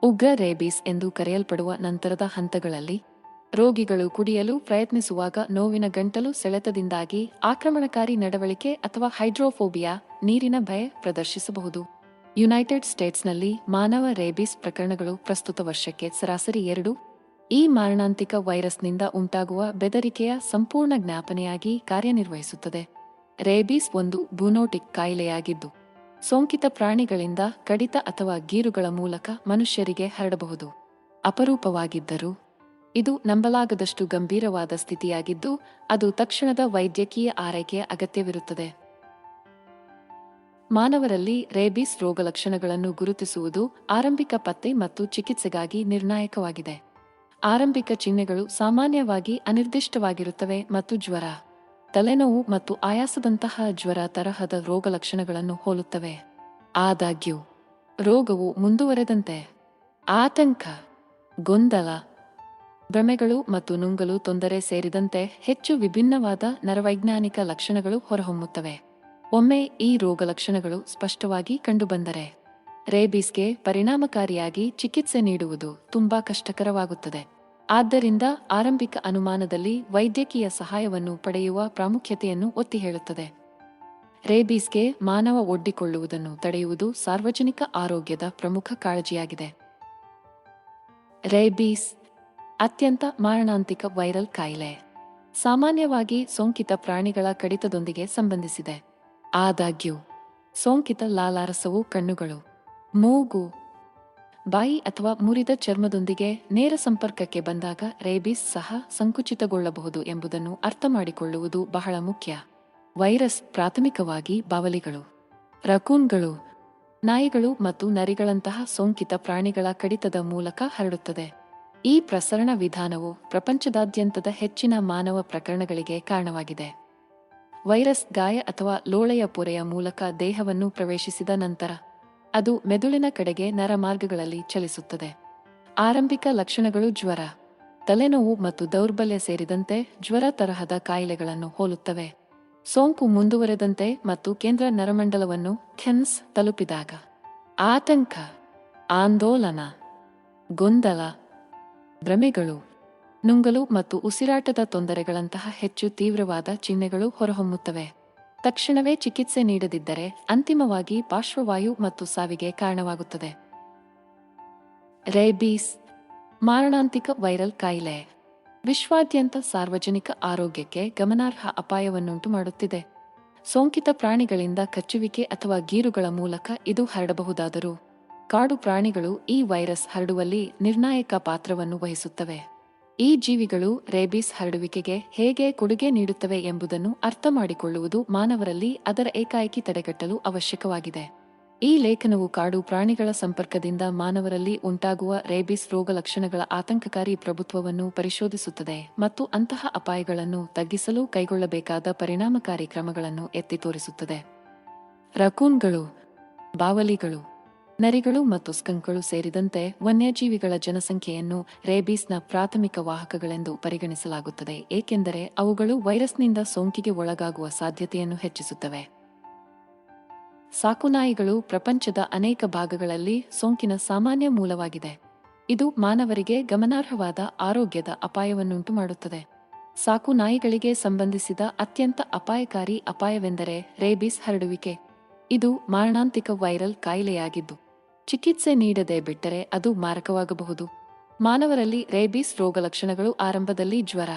ಉಗ್ರ ರೇಬೀಸ್ ಎಂದು ಕರೆಯಲ್ಪಡುವ ನಂತರದ ಹಂತಗಳಲ್ಲಿ ರೋಗಿಗಳು ಕುಡಿಯಲು ಪ್ರಯತ್ನಿಸುವಾಗ ನೋವಿನ ಗಂಟಲು ಸೆಳೆತದಿಂದಾಗಿ ಆಕ್ರಮಣಕಾರಿ ನಡವಳಿಕೆ ಅಥವಾ ಹೈಡ್ರೋಫೋಬಿಯಾ ನೀರಿನ ಭಯ ಪ್ರದರ್ಶಿಸಬಹುದು. ಯುನೈಟೆಡ್ ಸ್ಟೇಟ್ಸ್ನಲ್ಲಿ ಮಾನವ ರೇಬೀಸ್ ಪ್ರಕರಣಗಳು ಪ್ರಸ್ತುತ ವರ್ಷಕ್ಕೆ ಸರಾಸರಿ 2. ಈ ಮಾರಣಾಂತಿಕ ವೈರಸ್ನಿಂದ ಉಂಟಾಗುವ ಬೆದರಿಕೆಯ ಸಂಪೂರ್ಣ ಜ್ಞಾಪನೆಯಾಗಿ ಕಾರ್ಯನಿರ್ವಹಿಸುತ್ತದೆ. ರೇಬೀಸ್ ಒಂದು ಬೂನೋಟಿಕ್ ಕಾಯಿಲೆಯಾಗಿದ್ದು ಸೋಂಕಿತ ಪ್ರಾಣಿಗಳಿಂದ ಕಡಿತ ಅಥವಾ ಗೀರುಗಳ ಮೂಲಕ ಮನುಷ್ಯರಿಗೆ ಹರಡಬಹುದು. ಅಪರೂಪವಾಗಿದ್ದರೂ ಇದು ನಂಬಲಾಗದಷ್ಟು ಗಂಭೀರವಾದ ಸ್ಥಿತಿಯಾಗಿದ್ದು, ಅದು ತಕ್ಷಣದ ವೈದ್ಯಕೀಯ ಆರೈಕೆಯ ಅಗತ್ಯವಿರುತ್ತದೆ. ಮಾನವರಲ್ಲಿ ರೇಬೀಸ್ ರೋಗಲಕ್ಷಣಗಳನ್ನು ಗುರುತಿಸುವುದು ಆರಂಭಿಕ ಪತ್ತೆ ಮತ್ತು ಚಿಕಿತ್ಸೆಗಾಗಿ ನಿರ್ಣಾಯಕವಾಗಿದೆ. ಆರಂಭಿಕ ಚಿಹ್ನೆಗಳು ಸಾಮಾನ್ಯವಾಗಿ ಅನಿರ್ದಿಷ್ಟವಾಗಿರುತ್ತವೆ ಮತ್ತು ಜ್ವರ, ತಲೆನೋವು ಮತ್ತು ಆಯಾಸದಂತಹ ಜ್ವರ ತರಹದ ರೋಗಲಕ್ಷಣಗಳನ್ನು ಹೋಲುತ್ತವೆ. ಆದಾಗ್ಯೂ, ರೋಗವು ಮುಂದುವರೆದಂತೆ ಆತಂಕ, ಗೊಂದಲ, ಭ್ರಮೆಗಳು ಮತ್ತು ನುಂಗಲು ತೊಂದರೆ ಸೇರಿದಂತೆ ಹೆಚ್ಚು ವಿಭಿನ್ನವಾದ ನರವೈಜ್ಞಾನಿಕ ಲಕ್ಷಣಗಳು ಹೊರಹೊಮ್ಮುತ್ತವೆ. ಒಮ್ಮೆ ಈ ರೋಗಲಕ್ಷಣಗಳು ಸ್ಪಷ್ಟವಾಗಿ ಕಂಡುಬಂದರೆ, ರೇಬೀಸ್ಗೆ ಪರಿಣಾಮಕಾರಿಯಾಗಿ ಚಿಕಿತ್ಸೆ ನೀಡುವುದು ತುಂಬಾ ಕಷ್ಟಕರವಾಗುತ್ತದೆ. ಆದ್ದರಿಂದ ಆರಂಭಿಕ ಅನುಮಾನದಲ್ಲಿ ವೈದ್ಯಕೀಯ ಸಹಾಯವನ್ನು ಪಡೆಯುವ ಪ್ರಾಮುಖ್ಯತೆಯನ್ನು ಒತ್ತಿ ಹೇಳುತ್ತದೆ. ರೇಬೀಸ್ಗೆ ಮಾನವ ಒಡ್ಡಿಕೊಳ್ಳುವುದನ್ನು ತಡೆಯುವುದು ಸಾರ್ವಜನಿಕ ಆರೋಗ್ಯದ ಪ್ರಮುಖ ಕಾಳಜಿಯಾಗಿದೆ. ರೇಬೀಸ್ ಅತ್ಯಂತ ಮಾರಣಾಂತಿಕ ವೈರಲ್ ಕಾಯಿಲೆ. ಸಾಮಾನ್ಯವಾಗಿ ಸೋಂಕಿತ ಪ್ರಾಣಿಗಳ ಕಡಿತದೊಂದಿಗೆ ಸಂಬಂಧಿಸಿದೆ. ಆದಾಗ್ಯೂ, ಸೋಂಕಿತ ಲಾಲಾರಸವು ಕಣ್ಣುಗಳು, ಮೂಗು, ಬಾಯಿ ಅಥವಾ ಮುರಿದ ಚರ್ಮದೊಂದಿಗೆ ನೇರ ಸಂಪರ್ಕಕ್ಕೆ ಬಂದಾಗ ರೇಬೀಸ್ ಸಹ ಸಂಕುಚಿತಗೊಳ್ಳಬಹುದು ಎಂಬುದನ್ನು ಅರ್ಥಮಾಡಿಕೊಳ್ಳುವುದು ಬಹಳ ಮುಖ್ಯ. ವೈರಸ್ ಪ್ರಾಥಮಿಕವಾಗಿ ಬಾವಲಿಗಳು, ರಕೂನ್ಗಳು, ನಾಯಿಗಳು ಮತ್ತು ನರಿಗಳಂತಹ ಸೋಂಕಿತ ಪ್ರಾಣಿಗಳ ಕಡಿತದ ಮೂಲಕ ಹರಡುತ್ತದೆ. ಈ ಪ್ರಸರಣ ವಿಧಾನವು ಪ್ರಪಂಚದಾದ್ಯಂತದ ಹೆಚ್ಚಿನ ಮಾನವ ಪ್ರಕರಣಗಳಿಗೆ ಕಾರಣವಾಗಿದೆ. ವೈರಸ್ ಗಾಯ ಅಥವಾ ಲೋಳೆಯ ಪೊರೆಯ ಮೂಲಕ ದೇಹವನ್ನು ಪ್ರವೇಶಿಸಿದ ನಂತರ ಅದು ಮೆದುಳಿನ ಕಡೆಗೆ ನರಮಾರ್ಗಗಳಲ್ಲಿ ಚಲಿಸುತ್ತದೆ. ಆರಂಭಿಕ ಲಕ್ಷಣಗಳು ಜ್ವರ, ತಲೆನೋವು ಮತ್ತು ದೌರ್ಬಲ್ಯ ಸೇರಿದಂತೆ ಜ್ವರ ತರಹದ ಕಾಯಿಲೆಗಳನ್ನು ಹೋಲುತ್ತವೆ. ಸೋಂಕು ಮುಂದುವರೆದಂತೆ ಮತ್ತು ಕೇಂದ್ರ ನರಮಂಡಲವನ್ನು ತಲುಪಿದಾಗ ಆತಂಕ, ಆಂದೋಲನ, ಗೊಂದಲ, ಭ್ರಮೆಗಳು, ನುಂಗಲು ಮತ್ತು ಉಸಿರಾಟದ ತೊಂದರೆಗಳಂತಹ ಹೆಚ್ಚು ತೀವ್ರವಾದ ಚಿಹ್ನೆಗಳು ಹೊರಹೊಮ್ಮುತ್ತವೆ. ತಕ್ಷಣವೇ ಚಿಕಿತ್ಸೆ ನೀಡದಿದ್ದರೆ ಅಂತಿಮವಾಗಿ ಪಾರ್ಶ್ವವಾಯು ಮತ್ತು ಸಾವಿಗೆ ಕಾರಣವಾಗುತ್ತದೆ. ರೇಬೀಸ್ ಮಾರಣಾಂತಿಕ ವೈರಲ್ ಕಾಯಿಲೆ ವಿಶ್ವಾದ್ಯಂತ ಸಾರ್ವಜನಿಕ ಆರೋಗ್ಯಕ್ಕೆ ಗಮನಾರ್ಹ ಅಪಾಯವನ್ನುಂಟು ಮಾಡುತ್ತಿದೆ. ಸೋಂಕಿತ ಪ್ರಾಣಿಗಳಿಂದ ಕಚ್ಚುವಿಕೆ ಅಥವಾ ಗೀರುಗಳ ಮೂಲಕ ಇದು ಹರಡಬಹುದಾದರೂ, ಕಾಡು ಪ್ರಾಣಿಗಳು ಈ ವೈರಸ್ ಹರಡುವಲ್ಲಿ ನಿರ್ಣಾಯಕ ಪಾತ್ರವನ್ನು ವಹಿಸುತ್ತವೆ. ಈ ಜೀವಿಗಳು ರೇಬೀಸ್ ಹರಡುವಿಕೆಗೆ ಹೇಗೆ ಕೊಡುಗೆ ನೀಡುತ್ತವೆ ಎಂಬುದನ್ನು ಅರ್ಥಮಾಡಿಕೊಳ್ಳುವುದು ಮಾನವರಲ್ಲಿ ಅದರ ಏಕಾಏಕಿ ತಡೆಗಟ್ಟಲು ಅವಶ್ಯಕವಾಗಿದೆ. ಈ ಲೇಖನವು ಕಾಡು ಪ್ರಾಣಿಗಳ ಸಂಪರ್ಕದಿಂದ ಮಾನವರಲ್ಲಿ ಉಂಟಾಗುವ ರೇಬೀಸ್ ರೋಗಲಕ್ಷಣಗಳ ಆತಂಕಕಾರಿ ಪ್ರಭುತ್ವವನ್ನು ಪರಿಶೋಧಿಸುತ್ತದೆ ಮತ್ತು ಅಂತಹ ಅಪಾಯಗಳನ್ನು ತಗ್ಗಿಸಲು ಕೈಗೊಳ್ಳಬೇಕಾದ ಪರಿಣಾಮಕಾರಿ ಕ್ರಮಗಳನ್ನು ಎತ್ತಿ ತೋರಿಸುತ್ತದೆ. ರಕೂನ್ಗಳು, ಬಾವಲಿಗಳು, ನರಿಗಳು ಮತ್ತು ಸ್ಕಂಕ್ಗಳು ಸೇರಿದಂತೆ ವನ್ಯಜೀವಿಗಳ ಜನಸಂಖ್ಯೆಯನ್ನು ರೇಬೀಸ್ನ ಪ್ರಾಥಮಿಕ ವಾಹಕಗಳೆಂದು ಪರಿಗಣಿಸಲಾಗುತ್ತದೆ, ಏಕೆಂದರೆ ಅವುಗಳು ವೈರಸ್ನಿಂದ ಸೋಂಕಿಗೆ ಒಳಗಾಗುವ ಸಾಧ್ಯತೆಯನ್ನು ಹೆಚ್ಚಿಸುತ್ತವೆ. ಸಾಕುನಾಯಿಗಳು ಪ್ರಪಂಚದ ಅನೇಕ ಭಾಗಗಳಲ್ಲಿ ಸೋಂಕಿನ ಸಾಮಾನ್ಯ ಮೂಲವಾಗಿದೆ. ಇದು ಮಾನವರಿಗೆ ಗಮನಾರ್ಹವಾದ ಆರೋಗ್ಯದ ಅಪಾಯವನ್ನುಂಟು ಮಾಡುತ್ತದೆ. ಸಾಕುನಾಯಿಗಳಿಗೆ ಸಂಬಂಧಿಸಿದ ಅತ್ಯಂತ ಅಪಾಯಕಾರಿ ಅಪಾಯವೆಂದರೆ ರೇಬೀಸ್ ಹರಡುವಿಕೆ. ಇದು ಮಾರಣಾಂತಿಕ ವೈರಲ್ ಕಾಯಿಲೆಯಾಗಿದ್ದು, ಚಿಕಿತ್ಸೆ ನೀಡದೆ ಬಿಟ್ಟರೆ ಅದು ಮಾರಕವಾಗಬಹುದು. ಮಾನವರಲ್ಲಿ ರೇಬೀಸ್ ರೋಗಲಕ್ಷಣಗಳು ಆರಂಭದಲ್ಲಿ ಜ್ವರ,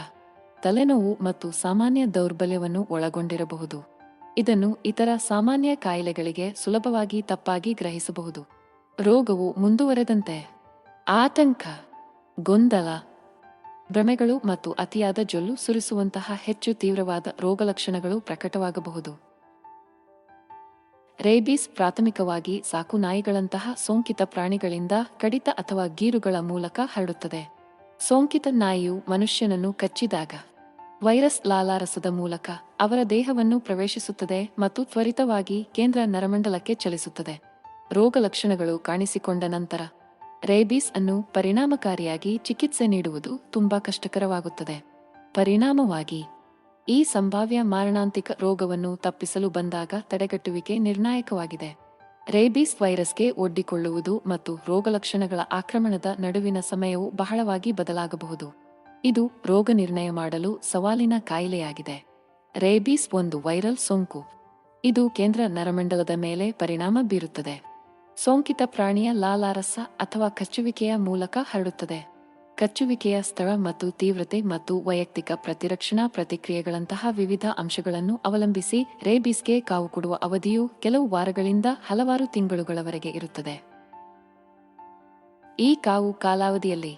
ತಲೆನೋವು ಮತ್ತು ಸಾಮಾನ್ಯ ದೌರ್ಬಲ್ಯವನ್ನು ಒಳಗೊಂಡಿರಬಹುದು. ಇದನ್ನು ಇತರ ಸಾಮಾನ್ಯ ಕಾಯಿಲೆಗಳಿಗೆ ಸುಲಭವಾಗಿ ತಪ್ಪಾಗಿ ಗ್ರಹಿಸಬಹುದು. ರೋಗವು ಮುಂದುವರೆದಂತೆ ಆತಂಕ, ಗೊಂದಲ, ಭ್ರಮೆಗಳು ಮತ್ತು ಅತಿಯಾದ ಜೊಲ್ಲು ಸುರಿಸುವಂತಹ ಹೆಚ್ಚು ತೀವ್ರವಾದ ರೋಗಲಕ್ಷಣಗಳು ಪ್ರಕಟವಾಗಬಹುದು. ರೇಬೀಸ್ ಪ್ರಾಥಮಿಕವಾಗಿ ಸಾಕುನಾಯಿಗಳಂತಹ ಸೋಂಕಿತ ಪ್ರಾಣಿಗಳಿಂದ ಕಡಿತ ಅಥವಾ ಗೀರುಗಳ ಮೂಲಕ ಹರಡುತ್ತದೆ. ಸೋಂಕಿತ ನಾಯಿಯು ಮನುಷ್ಯನನ್ನು ಕಚ್ಚಿದಾಗ ವೈರಸ್ ಲಾಲಾರಸದ ಮೂಲಕ ಅವರ ದೇಹವನ್ನು ಪ್ರವೇಶಿಸುತ್ತದೆ ಮತ್ತು ತ್ವರಿತವಾಗಿ ಕೇಂದ್ರ ನರಮಂಡಲಕ್ಕೆ ಚಲಿಸುತ್ತದೆ. ರೋಗಲಕ್ಷಣಗಳು ಕಾಣಿಸಿಕೊಂಡ ನಂತರ ರೇಬೀಸ್ ಅನ್ನು ಪರಿಣಾಮಕಾರಿಯಾಗಿ ಚಿಕಿತ್ಸೆ ನೀಡುವುದು ತುಂಬಾ ಕಷ್ಟಕರವಾಗುತ್ತದೆ. ಪರಿಣಾಮವಾಗಿ ಈ ಸಂಭಾವ್ಯ ಮಾರಣಾಂತಿಕ ರೋಗವನ್ನು ತಪ್ಪಿಸಲು ಬಂದಾಗ ತಡೆಗಟ್ಟುವಿಕೆ ನಿರ್ಣಾಯಕವಾಗಿದೆ. ರೇಬೀಸ್ ವೈರಸ್ಗೆ ಒಡ್ಡಿಕೊಳ್ಳುವುದು ಮತ್ತು ರೋಗಲಕ್ಷಣಗಳ ಆಕ್ರಮಣದ ನಡುವಿನ ಸಮಯವು ಬಹಳವಾಗಿ ಬದಲಾಗಬಹುದು. ಇದು ರೋಗ ನಿರ್ಣಯ ಮಾಡಲು ಸವಾಲಿನ ಕಾಯಿಲೆಯಾಗಿದೆ. ರೇಬೀಸ್ ಒಂದು ವೈರಲ್ ಸೋಂಕು. ಇದು ಕೇಂದ್ರ ನರಮಂಡಲದ ಮೇಲೆ ಪರಿಣಾಮ ಬೀರುತ್ತದೆ. ಸೋಂಕಿತ ಪ್ರಾಣಿಯ ಲಾಲಾರಸ ಅಥವಾ ಕಚ್ಚುವಿಕೆಯ ಮೂಲಕ ಹರಡುತ್ತದೆ. ಕಚ್ಚುವಿಕೆಯ ಸ್ಥಳ ಮತ್ತು ತೀವ್ರತೆ ಮತ್ತು ವೈಯಕ್ತಿಕ ಪ್ರತಿರಕ್ಷಣಾ ಪ್ರತಿಕ್ರಿಯೆಗಳಂತಹ ವಿವಿಧ ಅಂಶಗಳನ್ನು ಅವಲಂಬಿಸಿ ರೇಬೀಸ್ಗೆ ಕಾವು ಕೊಡುವ ಅವಧಿಯು ಕೆಲವು ವಾರಗಳಿಂದ ಹಲವಾರು ತಿಂಗಳುಗಳವರೆಗೆ ಇರುತ್ತದೆ. ಈ ಕಾವು ಕಾಲಾವಧಿಯಲ್ಲಿ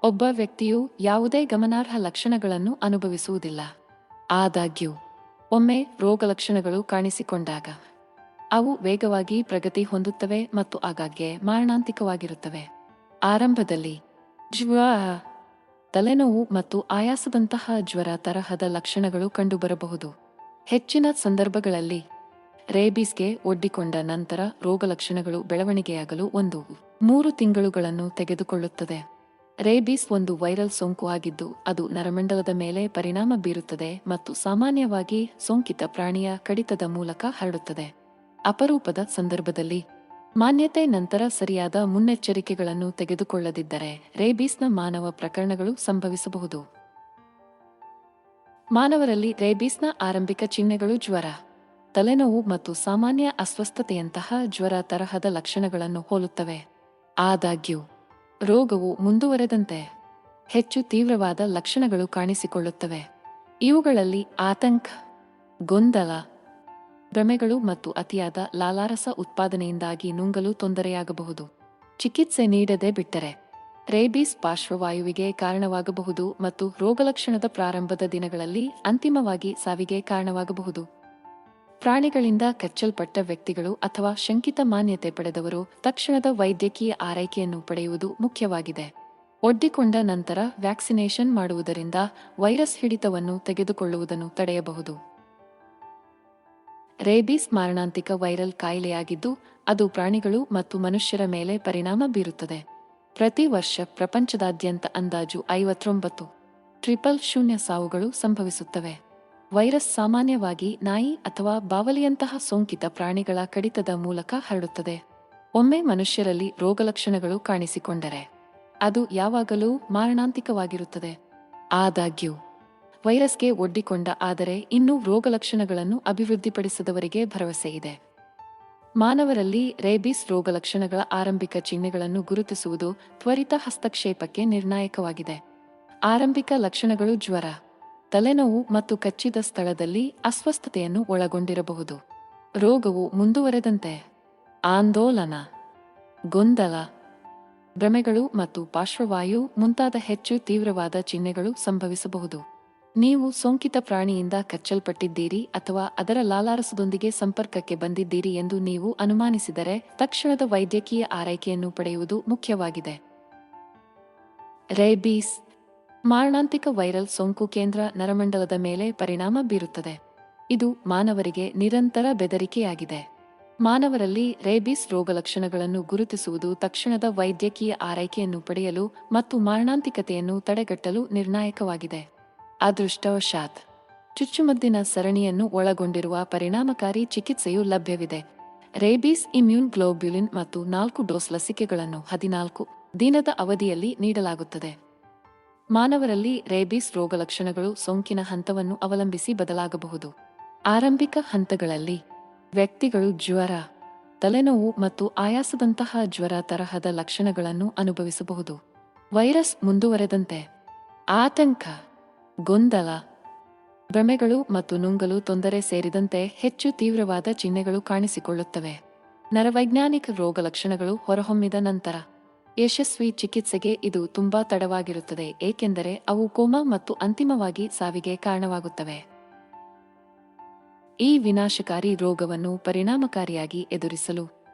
ಒಬ್ಬ ವ್ಯಕ್ತಿಯು ಯಾವುದೇ ಗಮನಾರ್ಹ ಲಕ್ಷಣಗಳನ್ನು ಅನುಭವಿಸುವುದಿಲ್ಲ. ಆದಾಗ್ಯೂ ಒಮ್ಮೆ ರೋಗಲಕ್ಷಣಗಳು ಕಾಣಿಸಿಕೊಂಡಾಗ ಅವು ವೇಗವಾಗಿ ಪ್ರಗತಿ ಹೊಂದುತ್ತವೆ ಮತ್ತು ಆಗಾಗ್ಗೆ ಮಾರಣಾಂತಿಕವಾಗಿರುತ್ತವೆ. ಆರಂಭದಲ್ಲಿ ಜ್ವರ, ತಲೆನೋವು ಮತ್ತು ಆಯಾಸದಂತಹ ಜ್ವರ ತರಹದ ಲಕ್ಷಣಗಳು ಕಂಡುಬರಬಹುದು. ಹೆಚ್ಚಿನ ಸಂದರ್ಭಗಳಲ್ಲಿ ರೇಬೀಸ್ಗೆ ಒಡ್ಡಿಕೊಂಡ ನಂತರ ರೋಗಲಕ್ಷಣಗಳು ಬೆಳವಣಿಗೆಯಾಗಲು 1-3 ತಿಂಗಳುಗಳನ್ನು ತೆಗೆದುಕೊಳ್ಳುತ್ತದೆ. ರೇಬೀಸ್ ಒಂದು ವೈರಲ್ ಸೋಂಕು ಆಗಿದ್ದು ಅದು ನರಮಂಡಲದ ಮೇಲೆ ಪರಿಣಾಮ ಬೀರುತ್ತದೆ ಮತ್ತು ಸಾಮಾನ್ಯವಾಗಿ ಸೋಂಕಿತ ಪ್ರಾಣಿಯ ಕಡಿತದ ಮೂಲಕ ಹರಡುತ್ತದೆ. ಅಪರೂಪದ ಸಂದರ್ಭದಲ್ಲಿ ಮಾನ್ಯತೆ ನಂತರ ಸರಿಯಾದ ಮುನ್ನೆಚ್ಚರಿಕೆಗಳನ್ನು ತೆಗೆದುಕೊಳ್ಳದಿದ್ದರೆ ರೇಬೀಸ್ನ ಮಾನವ ಪ್ರಕರಣಗಳು ಸಂಭವಿಸಬಹುದು. ಮಾನವರಲ್ಲಿ ರೇಬೀಸ್ನ ಆರಂಭಿಕ ಚಿಹ್ನೆಗಳು ಜ್ವರ, ತಲೆನೋವು ಮತ್ತು ಸಾಮಾನ್ಯ ಅಸ್ವಸ್ಥತೆಯಂತಹ ಜ್ವರ ತರಹದ ಲಕ್ಷಣಗಳನ್ನು ಹೋಲುತ್ತವೆ. ಆದಾಗ್ಯೂ ರೋಗವು ಮುಂದುವರೆದಂತೆ ಹೆಚ್ಚು ತೀವ್ರವಾದ ಲಕ್ಷಣಗಳು ಕಾಣಿಸಿಕೊಳ್ಳುತ್ತವೆ. ಇವುಗಳಲ್ಲಿ ಆತಂಕ, ಗೊಂದಲ, ಭ್ರಮೆಗಳು ಮತ್ತು ಅತಿಯಾದ ಲಾಲಾರಸ ಉತ್ಪಾದನೆಯಿಂದಾಗಿ ನುಂಗಲು ತೊಂದರೆಯಾಗಬಹುದು. ಚಿಕಿತ್ಸೆ ನೀಡದೆ ಬಿಟ್ಟರೆ ರೇಬೀಸ್ ಪಾರ್ಶ್ವವಾಯುವಿಗೆ ಕಾರಣವಾಗಬಹುದು ಮತ್ತು ರೋಗಲಕ್ಷಣದ ಪ್ರಾರಂಭದ ದಿನಗಳಲ್ಲಿ ಅಂತಿಮವಾಗಿ ಸಾವಿಗೆ ಕಾರಣವಾಗಬಹುದು. ಪ್ರಾಣಿಗಳಿಂದ ಕಚ್ಚಲ್ಪಟ್ಟ ವ್ಯಕ್ತಿಗಳು ಅಥವಾ ಶಂಕಿತ ಮಾನ್ಯತೆ ಪಡೆದವರು ತಕ್ಷಣದ ವೈದ್ಯಕೀಯ ಆರೈಕೆಯನ್ನು ಪಡೆಯುವುದು ಮುಖ್ಯವಾಗಿದೆ. ಒಡ್ಡಿಕೊಂಡ ನಂತರ ವ್ಯಾಕ್ಸಿನೇಷನ್ ಮಾಡುವುದರಿಂದ ವೈರಸ್ ಹಿಡಿತವನ್ನು ತೆಗೆದುಕೊಳ್ಳುವುದನ್ನು ತಡೆಯಬಹುದು. ರೇಬೀಸ್ ಮಾರಣಾಂತಿಕ ವೈರಲ್ ಕಾಯಿಲೆಯಾಗಿದ್ದು ಅದು ಪ್ರಾಣಿಗಳು ಮತ್ತು ಮನುಷ್ಯರ ಮೇಲೆ ಪರಿಣಾಮ ಬೀರುತ್ತದೆ. ಪ್ರತಿ ವರ್ಷ ಪ್ರಪಂಚದಾದ್ಯಂತ ಅಂದಾಜು 59,000 ಸಾವುಗಳು ಸಂಭವಿಸುತ್ತವೆ. ವೈರಸ್ ಸಾಮಾನ್ಯವಾಗಿ ನಾಯಿ ಅಥವಾ ಬಾವಲಿಯಂತಹ ಸೋಂಕಿತ ಪ್ರಾಣಿಗಳ ಕಡಿತದ ಮೂಲಕ ಹರಡುತ್ತದೆ. ಒಮ್ಮೆ ಮನುಷ್ಯರಲ್ಲಿ ರೋಗಲಕ್ಷಣಗಳು ಕಾಣಿಸಿಕೊಂಡರೆ ಅದು ಯಾವಾಗಲೂ ಮಾರಣಾಂತಿಕವಾಗಿರುತ್ತದೆ. ಆದಾಗ್ಯೂ ವೈರಸ್ಗೆ ಒಡ್ಡಿಕೊಂಡ ಆದರೆ ಇನ್ನೂ ರೋಗಲಕ್ಷಣಗಳನ್ನು ಅಭಿವೃದ್ಧಿಪಡಿಸದವರಿಗೆ ಭರವಸೆ ಇದೆ. ಮಾನವರಲ್ಲಿ ರೇಬೀಸ್ ರೋಗಲಕ್ಷಣಗಳ ಆರಂಭಿಕ ಚಿಹ್ನೆಗಳನ್ನು ಗುರುತಿಸುವುದು ತ್ವರಿತ ಹಸ್ತಕ್ಷೇಪಕ್ಕೆ ನಿರ್ಣಾಯಕವಾಗಿದೆ. ಆರಂಭಿಕ ಲಕ್ಷಣಗಳು ಜ್ವರ, ತಲೆನೋವು ಮತ್ತು ಕಚ್ಚಿದ ಸ್ಥಳದಲ್ಲಿ ಅಸ್ವಸ್ಥತೆಯನ್ನು ಒಳಗೊಂಡಿರಬಹುದು. ರೋಗವು ಮುಂದುವರೆದಂತೆ ಆಂದೋಲನ, ಗೊಂದಲ, ಭ್ರಮೆಗಳು ಮತ್ತು ಪಾರ್ಶ್ವವಾಯು ಮುಂತಾದ ಹೆಚ್ಚು ತೀವ್ರವಾದ ಚಿಹ್ನೆಗಳು ಸಂಭವಿಸಬಹುದು. ನೀವು ಸೋಂಕಿತ ಪ್ರಾಣಿಯಿಂದ ಕಚ್ಚಲ್ಪಟ್ಟಿದ್ದೀರಿ ಅಥವಾ ಅದರ ಲಾಲಾರಸದೊಂದಿಗೆ ಸಂಪರ್ಕಕ್ಕೆ ಬಂದಿದ್ದೀರಿ ಎಂದು ನೀವು ಅನುಮಾನಿಸಿದರೆ ತಕ್ಷಣದ ವೈದ್ಯಕೀಯ ಆರೈಕೆಯನ್ನು ಪಡೆಯುವುದು ಮುಖ್ಯವಾಗಿದೆ. ರೇಬೀಸ್ ಮಾರಣಾಂತಿಕ ವೈರಲ್ ಸೋಂಕು ಕೇಂದ್ರ ನರಮಂಡಲದ ಮೇಲೆ ಪರಿಣಾಮ ಬೀರುತ್ತದೆ. ಇದು ಮಾನವರಿಗೆ ನಿರಂತರ ಬೆದರಿಕೆಯಾಗಿದೆ. ಮಾನವರಲ್ಲಿ ರೇಬೀಸ್ ರೋಗಲಕ್ಷಣಗಳನ್ನು ಗುರುತಿಸುವುದು ತಕ್ಷಣದ ವೈದ್ಯಕೀಯ ಆರೈಕೆಯನ್ನು ಪಡೆಯಲು ಮತ್ತು ಮಾರಣಾಂತಿಕತೆಯನ್ನು ತಡೆಗಟ್ಟಲು ನಿರ್ಣಾಯಕವಾಗಿದೆ. ಅದೃಷ್ಟವಶಾತ್ ಚುಚ್ಚುಮದ್ದಿನ ಸರಣಿಯನ್ನು ಒಳಗೊಂಡಿರುವ ಪರಿಣಾಮಕಾರಿ ಚಿಕಿತ್ಸೆಯು ಲಭ್ಯವಿದೆ. ರೇಬೀಸ್ ಇಮ್ಯೂನ್ ಗ್ಲೋಬ್ಯುಲಿನ್ ಮತ್ತು 4 ಡೋಸ್ ಲಸಿಕೆಗಳನ್ನು 14 ದಿನದ ಅವಧಿಯಲ್ಲಿ ನೀಡಲಾಗುತ್ತದೆ. ಮಾನವರಲ್ಲಿ ರೇಬೀಸ್ ರೋಗಲಕ್ಷಣಗಳು ಸೋಂಕಿನ ಹಂತವನ್ನು ಅವಲಂಬಿಸಿ ಬದಲಾಗಬಹುದು. ಆರಂಭಿಕ ಹಂತಗಳಲ್ಲಿ ವ್ಯಕ್ತಿಗಳು ಜ್ವರ, ತಲೆನೋವು ಮತ್ತು ಆಯಾಸದಂತಹ ಜ್ವರ ತರಹದ ಲಕ್ಷಣಗಳನ್ನು ಅನುಭವಿಸಬಹುದು. ವೈರಸ್ ಮುಂದುವರೆದಂತೆ ಆತಂಕ, ಗೊಂದಲ, ಭ್ರಮೆಗಳು ಮತ್ತು ನುಂಗಲು ತೊಂದರೆ ಸೇರಿದಂತೆ ಹೆಚ್ಚು ತೀವ್ರವಾದ ಚಿಹ್ನೆಗಳು ಕಾಣಿಸಿಕೊಳ್ಳುತ್ತವೆ. ನರವೈಜ್ಞಾನಿಕ ರೋಗಲಕ್ಷಣಗಳು ಹೊರಹೊಮ್ಮಿದ ನಂತರ ಯಶಸ್ವಿ ಚಿಕಿತ್ಸೆಗೆ ಇದು ತುಂಬಾ ತಡವಾಗಿರುತ್ತದೆ, ಏಕೆಂದರೆ ಅವು ಕೋಮಾ ಮತ್ತು ಅಂತಿಮವಾಗಿ ಸಾವಿಗೆ ಕಾರಣವಾಗುತ್ತವೆ. ಈ ವಿನಾಶಕಾರಿ ರೋಗವನ್ನು ಪರಿಣಾಮಕಾರಿಯಾಗಿ ಎದುರಿಸಲು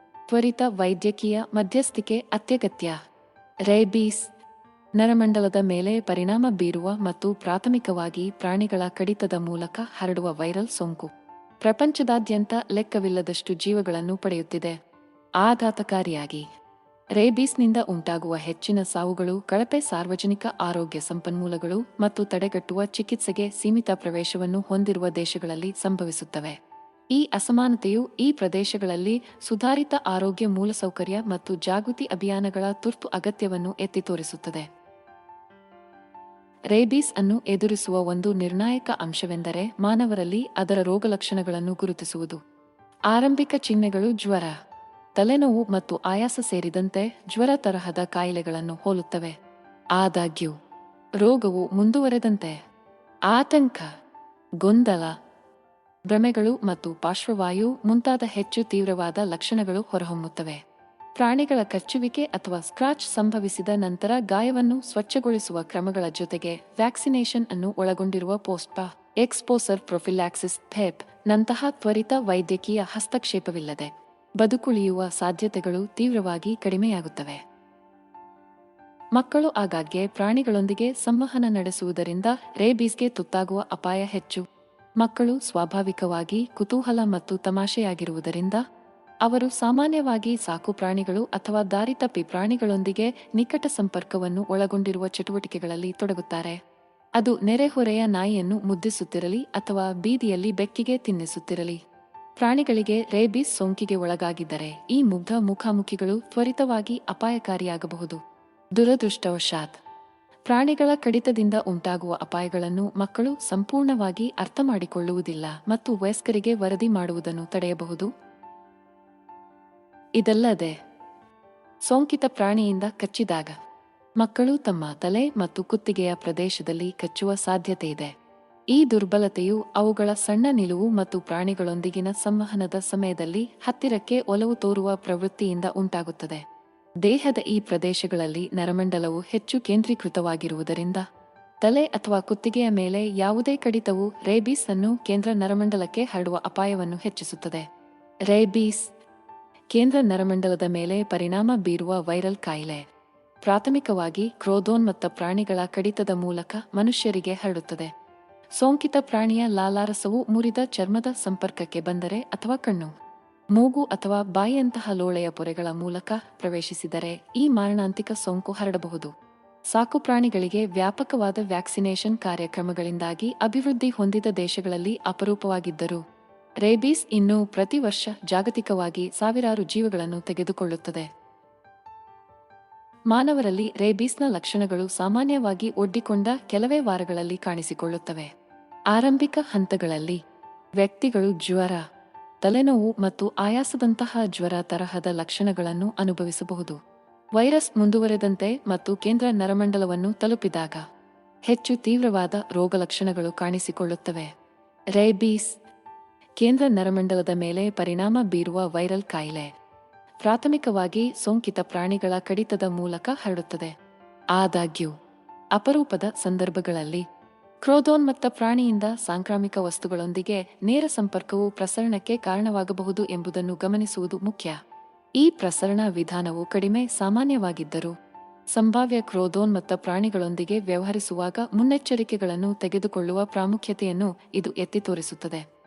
ತ್ವರಿತ ವೈದ್ಯಕೀಯ ಮಧ್ಯಸ್ಥಿಕೆ ಅತ್ಯಗತ್ಯ. ರೇಬೀಸ್ ನರಮಂಡಲದ ಮೇಲೆ ಪರಿಣಾಮ ಬೀರುವ ಮತ್ತು ಪ್ರಾಥಮಿಕವಾಗಿ ಪ್ರಾಣಿಗಳ ಕಡಿತದ ಮೂಲಕ ಹರಡುವ ವೈರಲ್ ಸೋಂಕು ಪ್ರಪಂಚದಾದ್ಯಂತ ಲೆಕ್ಕವಿಲ್ಲದಷ್ಟು ಜೀವಗಳನ್ನು ಪಡೆಯುತ್ತಿದೆ. ಆಘಾತಕಾರಿಯಾಗಿ ರೇಬೀಸ್ನಿಂದ ಉಂಟಾಗುವ ಹೆಚ್ಚಿನ ಸಾವುಗಳು ಕಳಪೆ ಸಾರ್ವಜನಿಕ ಆರೋಗ್ಯ ಸಂಪನ್ಮೂಲಗಳು ಮತ್ತು ತಡೆಗಟ್ಟುವ ಚಿಕಿತ್ಸೆಗೆ ಸೀಮಿತ ಪ್ರವೇಶವನ್ನು ಹೊಂದಿರುವ ದೇಶಗಳಲ್ಲಿ ಸಂಭವಿಸುತ್ತವೆ. ಈ ಅಸಮಾನತೆಯು ಈ ಪ್ರದೇಶಗಳಲ್ಲಿ ಸುಧಾರಿತ ಆರೋಗ್ಯ ಮೂಲಸೌಕರ್ಯ ಮತ್ತು ಜಾಗೃತಿ ಅಭಿಯಾನಗಳ ತುರ್ತು ಅಗತ್ಯವನ್ನು ಎತ್ತಿ ತೋರಿಸುತ್ತದೆ. ರೇಬೀಸ್ ಅನ್ನು ಎದುರಿಸುವ ಒಂದು ನಿರ್ಣಾಯಕ ಅಂಶವೆಂದರೆ ಮಾನವರಲ್ಲಿ ಅದರ ರೋಗಲಕ್ಷಣಗಳನ್ನು ಗುರುತಿಸುವುದು. ಆರಂಭಿಕ ಚಿಹ್ನೆಗಳು ಜ್ವರ, ತಲೆನೋವು ಮತ್ತು ಆಯಾಸ ಸೇರಿದಂತೆ ಜ್ವರ ತರಹದ ಕಾಯಿಲೆಗಳನ್ನು ಹೋಲುತ್ತವೆ. ಆದಾಗ್ಯೂ ರೋಗವು ಮುಂದುವರೆದಂತೆ ಆತಂಕ, ಗೊಂದಲ, ಭ್ರಮೆಗಳು ಮತ್ತು ಪಾರ್ಶ್ವವಾಯು ಮುಂತಾದ ಹೆಚ್ಚು ತೀವ್ರವಾದ ಲಕ್ಷಣಗಳು ಹೊರಹೊಮ್ಮುತ್ತವೆ. ಪ್ರಾಣಿಗಳ ಕಚ್ಚುವಿಕೆ ಅಥವಾ ಸ್ಕ್ರಾಚ್ ಸಂಭವಿಸಿದ ನಂತರ ಗಾಯವನ್ನು ಸ್ವಚ್ಛಗೊಳಿಸುವ ಕ್ರಮಗಳ ಜೊತೆಗೆ ವ್ಯಾಕ್ಸಿನೇಷನ್ ಅನ್ನು ಒಳಗೊಂಡಿರುವ ಪೋಸ್ಟ್ ಎಕ್ಸ್ಪೋಸರ್ ಪ್ರೊಫಿಲ್ಯಾಕ್ಸಿಸ್ PEP ನಂತಹ ತ್ವರಿತ ವೈದ್ಯಕೀಯ ಹಸ್ತಕ್ಷೇಪವಿಲ್ಲದೆ ಬದುಕುಳಿಯುವ ಸಾಧ್ಯತೆಗಳು ತೀವ್ರವಾಗಿ ಕಡಿಮೆಯಾಗುತ್ತವೆ. ಮಕ್ಕಳು ಆಗಾಗ್ಗೆ ಪ್ರಾಣಿಗಳೊಂದಿಗೆ ಸಂವಹನ ನಡೆಸುವುದರಿಂದ ರೇಬೀಸ್ಗೆ ತುತ್ತಾಗುವ ಅಪಾಯ ಹೆಚ್ಚು. ಮಕ್ಕಳು ಸ್ವಾಭಾವಿಕವಾಗಿ ಕುತೂಹಲ ಮತ್ತು ತಮಾಷೆಯಾಗಿರುವುದರಿಂದ ಅವರು ಸಾಮಾನ್ಯವಾಗಿ ಸಾಕುಪ್ರಾಣಿಗಳು ಅಥವಾ ದಾರಿತಪ್ಪಿ ಪ್ರಾಣಿಗಳೊಂದಿಗೆ ನಿಕಟ ಸಂಪರ್ಕವನ್ನು ಒಳಗೊಂಡಿರುವ ಚಟುವಟಿಕೆಗಳಲ್ಲಿ ತೊಡಗುತ್ತಾರೆ. ಅದು ನೆರೆಹೊರೆಯ ನಾಯಿಯನ್ನು ಮುದ್ದಿಸುತ್ತಿರಲಿ ಅಥವಾ ಬೀದಿಯಲ್ಲಿ ಬೆಕ್ಕಿಗೆ ತಿನ್ನಿಸುತ್ತಿರಲಿ. ಪ್ರಾಣಿಗಳಿಗೆ ರೇಬೀಸ್ ಸೋಂಕಿಗೆ ಒಳಗಾಗಿದ್ದರೆ ಈ ಮುಗ್ಧ ಮುಖಾಮುಖಿಗಳು ತ್ವರಿತವಾಗಿ ಅಪಾಯಕಾರಿಯಾಗಬಹುದು. ದುರದೃಷ್ಟವಶಾತ್ ಪ್ರಾಣಿಗಳ ಕಡಿತದಿಂದ ಉಂಟಾಗುವ ಅಪಾಯಗಳನ್ನು ಮಕ್ಕಳು ಸಂಪೂರ್ಣವಾಗಿ ಅರ್ಥಮಾಡಿಕೊಳ್ಳುವುದಿಲ್ಲ ಮತ್ತು ವಯಸ್ಕರಿಗೆ ವರದಿ ಮಾಡುವುದನ್ನು ತಡೆಯಬಹುದು. ಇದಲ್ಲದೆ ಸೋಂಕಿತ ಪ್ರಾಣಿಯಿಂದ ಕಚ್ಚಿದಾಗ ಮಕ್ಕಳು ತಮ್ಮ ತಲೆ ಮತ್ತು ಕುತ್ತಿಗೆಯ ಪ್ರದೇಶದಲ್ಲಿ ಕಚ್ಚುವ ಸಾಧ್ಯತೆಯಿದೆ. ಈ ದುರ್ಬಲತೆಯು ಅವುಗಳ ಸಣ್ಣ ನಿಲುವು ಮತ್ತು ಪ್ರಾಣಿಗಳೊಂದಿಗಿನ ಸಂವಹನದ ಸಮಯದಲ್ಲಿ ಹತ್ತಿರಕ್ಕೆ ಒಲವು ತೋರುವ ಪ್ರವೃತ್ತಿಯಿಂದ ಉಂಟಾಗುತ್ತದೆ. ದೇಹದ ಈ ಪ್ರದೇಶಗಳಲ್ಲಿ ನರಮಂಡಲವು ಹೆಚ್ಚು ಕೇಂದ್ರೀಕೃತವಾಗಿರುವುದರಿಂದ ತಲೆ ಅಥವಾ ಕುತ್ತಿಗೆಯ ಮೇಲೆ ಯಾವುದೇ ಕಡಿತವು ರೇಬೀಸ್ ಅನ್ನು ಕೇಂದ್ರ ನರಮಂಡಲಕ್ಕೆ ಹರಡುವ ಅಪಾಯವನ್ನು ಹೆಚ್ಚಿಸುತ್ತದೆ. ರೇಬೀಸ್ ಕೇಂದ್ರ ನರಮಂಡಲದ ಮೇಲೆ ಪರಿಣಾಮ ಬೀರುವ ವೈರಲ್ ಕಾಯಿಲೆ. ಪ್ರಾಥಮಿಕವಾಗಿ ಕ್ರೋಧೋನ್ಮತ್ತ ಪ್ರಾಣಿಗಳ ಕಡಿತದ ಮೂಲಕ ಮನುಷ್ಯರಿಗೆ ಹರಡುತ್ತದೆ. ಸೋಂಕಿತ ಪ್ರಾಣಿಯ ಲಾಲಾರಸವು ಮುರಿದ ಚರ್ಮದ ಸಂಪರ್ಕಕ್ಕೆ ಬಂದರೆ ಅಥವಾ ಕಣ್ಣು, ಮೂಗು ಅಥವಾ ಬಾಯಿಯಂತಹ ಲೋಳೆಯ ಪೊರೆಗಳ ಮೂಲಕ ಪ್ರವೇಶಿಸಿದರೆ ಈ ಮಾರಣಾಂತಿಕ ಸೋಂಕು ಹರಡಬಹುದು. ಸಾಕುಪ್ರಾಣಿಗಳಿಗೆ ವ್ಯಾಪಕವಾದ ವ್ಯಾಕ್ಸಿನೇಷನ್ ಕಾರ್ಯಕ್ರಮಗಳಿಂದಾಗಿ ಅಭಿವೃದ್ಧಿ ಹೊಂದಿದ ದೇಶಗಳಲ್ಲಿ ಅಪರೂಪವಾಗಿದ್ದರೂ ರೇಬೀಸ್ ಇನ್ನೂ ಪ್ರತಿ ವರ್ಷ ಜಾಗತಿಕವಾಗಿ ಸಾವಿರಾರು ಜೀವಗಳನ್ನು ತೆಗೆದುಕೊಳ್ಳುತ್ತದೆ. ಮಾನವರಲ್ಲಿ ರೇಬೀಸ್ನ ಲಕ್ಷಣಗಳು ಸಾಮಾನ್ಯವಾಗಿ ಒಡ್ಡಿಕೊಂಡ ಕೆಲವೇ ವಾರಗಳಲ್ಲಿ ಕಾಣಿಸಿಕೊಳ್ಳುತ್ತವೆ. ಆರಂಭಿಕ ಹಂತಗಳಲ್ಲಿ ವ್ಯಕ್ತಿಗಳು ಜ್ವರ, ತಲೆನೋವು ಮತ್ತು ಆಯಾಸದಂತಹ ಜ್ವರ ತರಹದ ಲಕ್ಷಣಗಳನ್ನು ಅನುಭವಿಸಬಹುದು. ವೈರಸ್ ಮುಂದುವರೆದಂತೆ ಮತ್ತು ಕೇಂದ್ರ ನರಮಂಡಲವನ್ನು ತಲುಪಿದಾಗ ಹೆಚ್ಚು ತೀವ್ರವಾದ ರೋಗಲಕ್ಷಣಗಳು ಕಾಣಿಸಿಕೊಳ್ಳುತ್ತವೆ. ರೇಬೀಸ್ ಕೇಂದ್ರ ನರಮಂಡಲದ ಮೇಲೆ ಪರಿಣಾಮ ಬೀರುವ ವೈರಲ್ ಕಾಯಿಲೆ. ಪ್ರಾಥಮಿಕವಾಗಿ ಸೋಂಕಿತ ಪ್ರಾಣಿಗಳ ಕಡಿತದ ಮೂಲಕ ಹರಡುತ್ತದೆ. ಆದಾಗ್ಯೂ ಅಪರೂಪದ ಸಂದರ್ಭಗಳಲ್ಲಿ ಕ್ರೋಧೋನ್ಮತ್ತ ಪ್ರಾಣಿಯಿಂದ ಸಾಂಕ್ರಾಮಿಕ ವಸ್ತುಗಳೊಂದಿಗೆ ನೇರ ಸಂಪರ್ಕವು ಪ್ರಸರಣಕ್ಕೆ ಕಾರಣವಾಗಬಹುದು ಎಂಬುದನ್ನು ಗಮನಿಸುವುದು ಮುಖ್ಯ. ಈ ಪ್ರಸರಣ ವಿಧಾನವು ಕಡಿಮೆ ಸಾಮಾನ್ಯವಾಗಿದ್ದರೂ ಸಂಭಾವ್ಯ ಕ್ರೋಧೋನ್ಮತ್ತ ಪ್ರಾಣಿಗಳೊಂದಿಗೆ ವ್ಯವಹರಿಸುವಾಗ ಮುನ್ನೆಚ್ಚರಿಕೆಗಳನ್ನು ತೆಗೆದುಕೊಳ್ಳುವ ಪ್ರಾಮುಖ್ಯತೆಯನ್ನು ಇದು ಎತ್ತಿ ತೋರಿಸುತ್ತದೆ.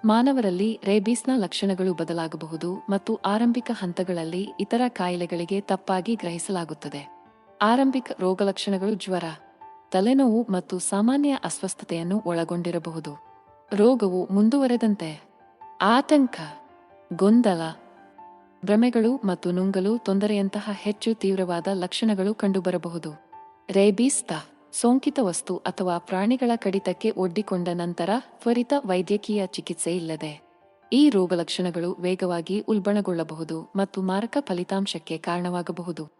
ಮಾನವರಲ್ಲಿ ರೇಬೀಸ್ನ ಲಕ್ಷಣಗಳು ಬದಲಾಗಬಹುದು ಮತ್ತು ಆರಂಭಿಕ ಹಂತಗಳಲ್ಲಿ ಇತರ ಕಾಯಿಲೆಗಳಿಗೆ ತಪ್ಪಾಗಿ ಗ್ರಹಿಸಲಾಗುತ್ತದೆ. ಆರಂಭಿಕ ರೋಗಲಕ್ಷಣಗಳು ಜ್ವರ, ತಲೆನೋವು ಮತ್ತು ಸಾಮಾನ್ಯ ಅಸ್ವಸ್ಥತೆಯನ್ನು ಒಳಗೊಂಡಿರಬಹುದು. ರೋಗವು ಮುಂದುವರೆದಂತೆ ಆತಂಕ, ಗೊಂದಲ, ಭ್ರಮೆಗಳು ಮತ್ತು ನುಂಗಲು ತೊಂದರೆಯಂತಹ ಹೆಚ್ಚು ತೀವ್ರವಾದ ಲಕ್ಷಣಗಳು ಕಂಡುಬರಬಹುದು. ರೇಬೀಸ್ ಸೋಂಕಿತ ವಸ್ತು ಅಥವಾ ಪ್ರಾಣಿಗಳ ಕಡಿತಕ್ಕೆ ಒಡ್ಡಿಕೊಂಡ ನಂತರ ತ್ವರಿತ ವೈದ್ಯಕೀಯ ಚಿಕಿತ್ಸೆ ಇಲ್ಲದೆ ಈ ರೋಗಲಕ್ಷಣಗಳು ವೇಗವಾಗಿ ಉಲ್ಬಣಗೊಳ್ಳಬಹುದು ಮತ್ತು ಮಾರಕ ಫಲಿತಾಂಶಕ್ಕೆ ಕಾರಣವಾಗಬಹುದು.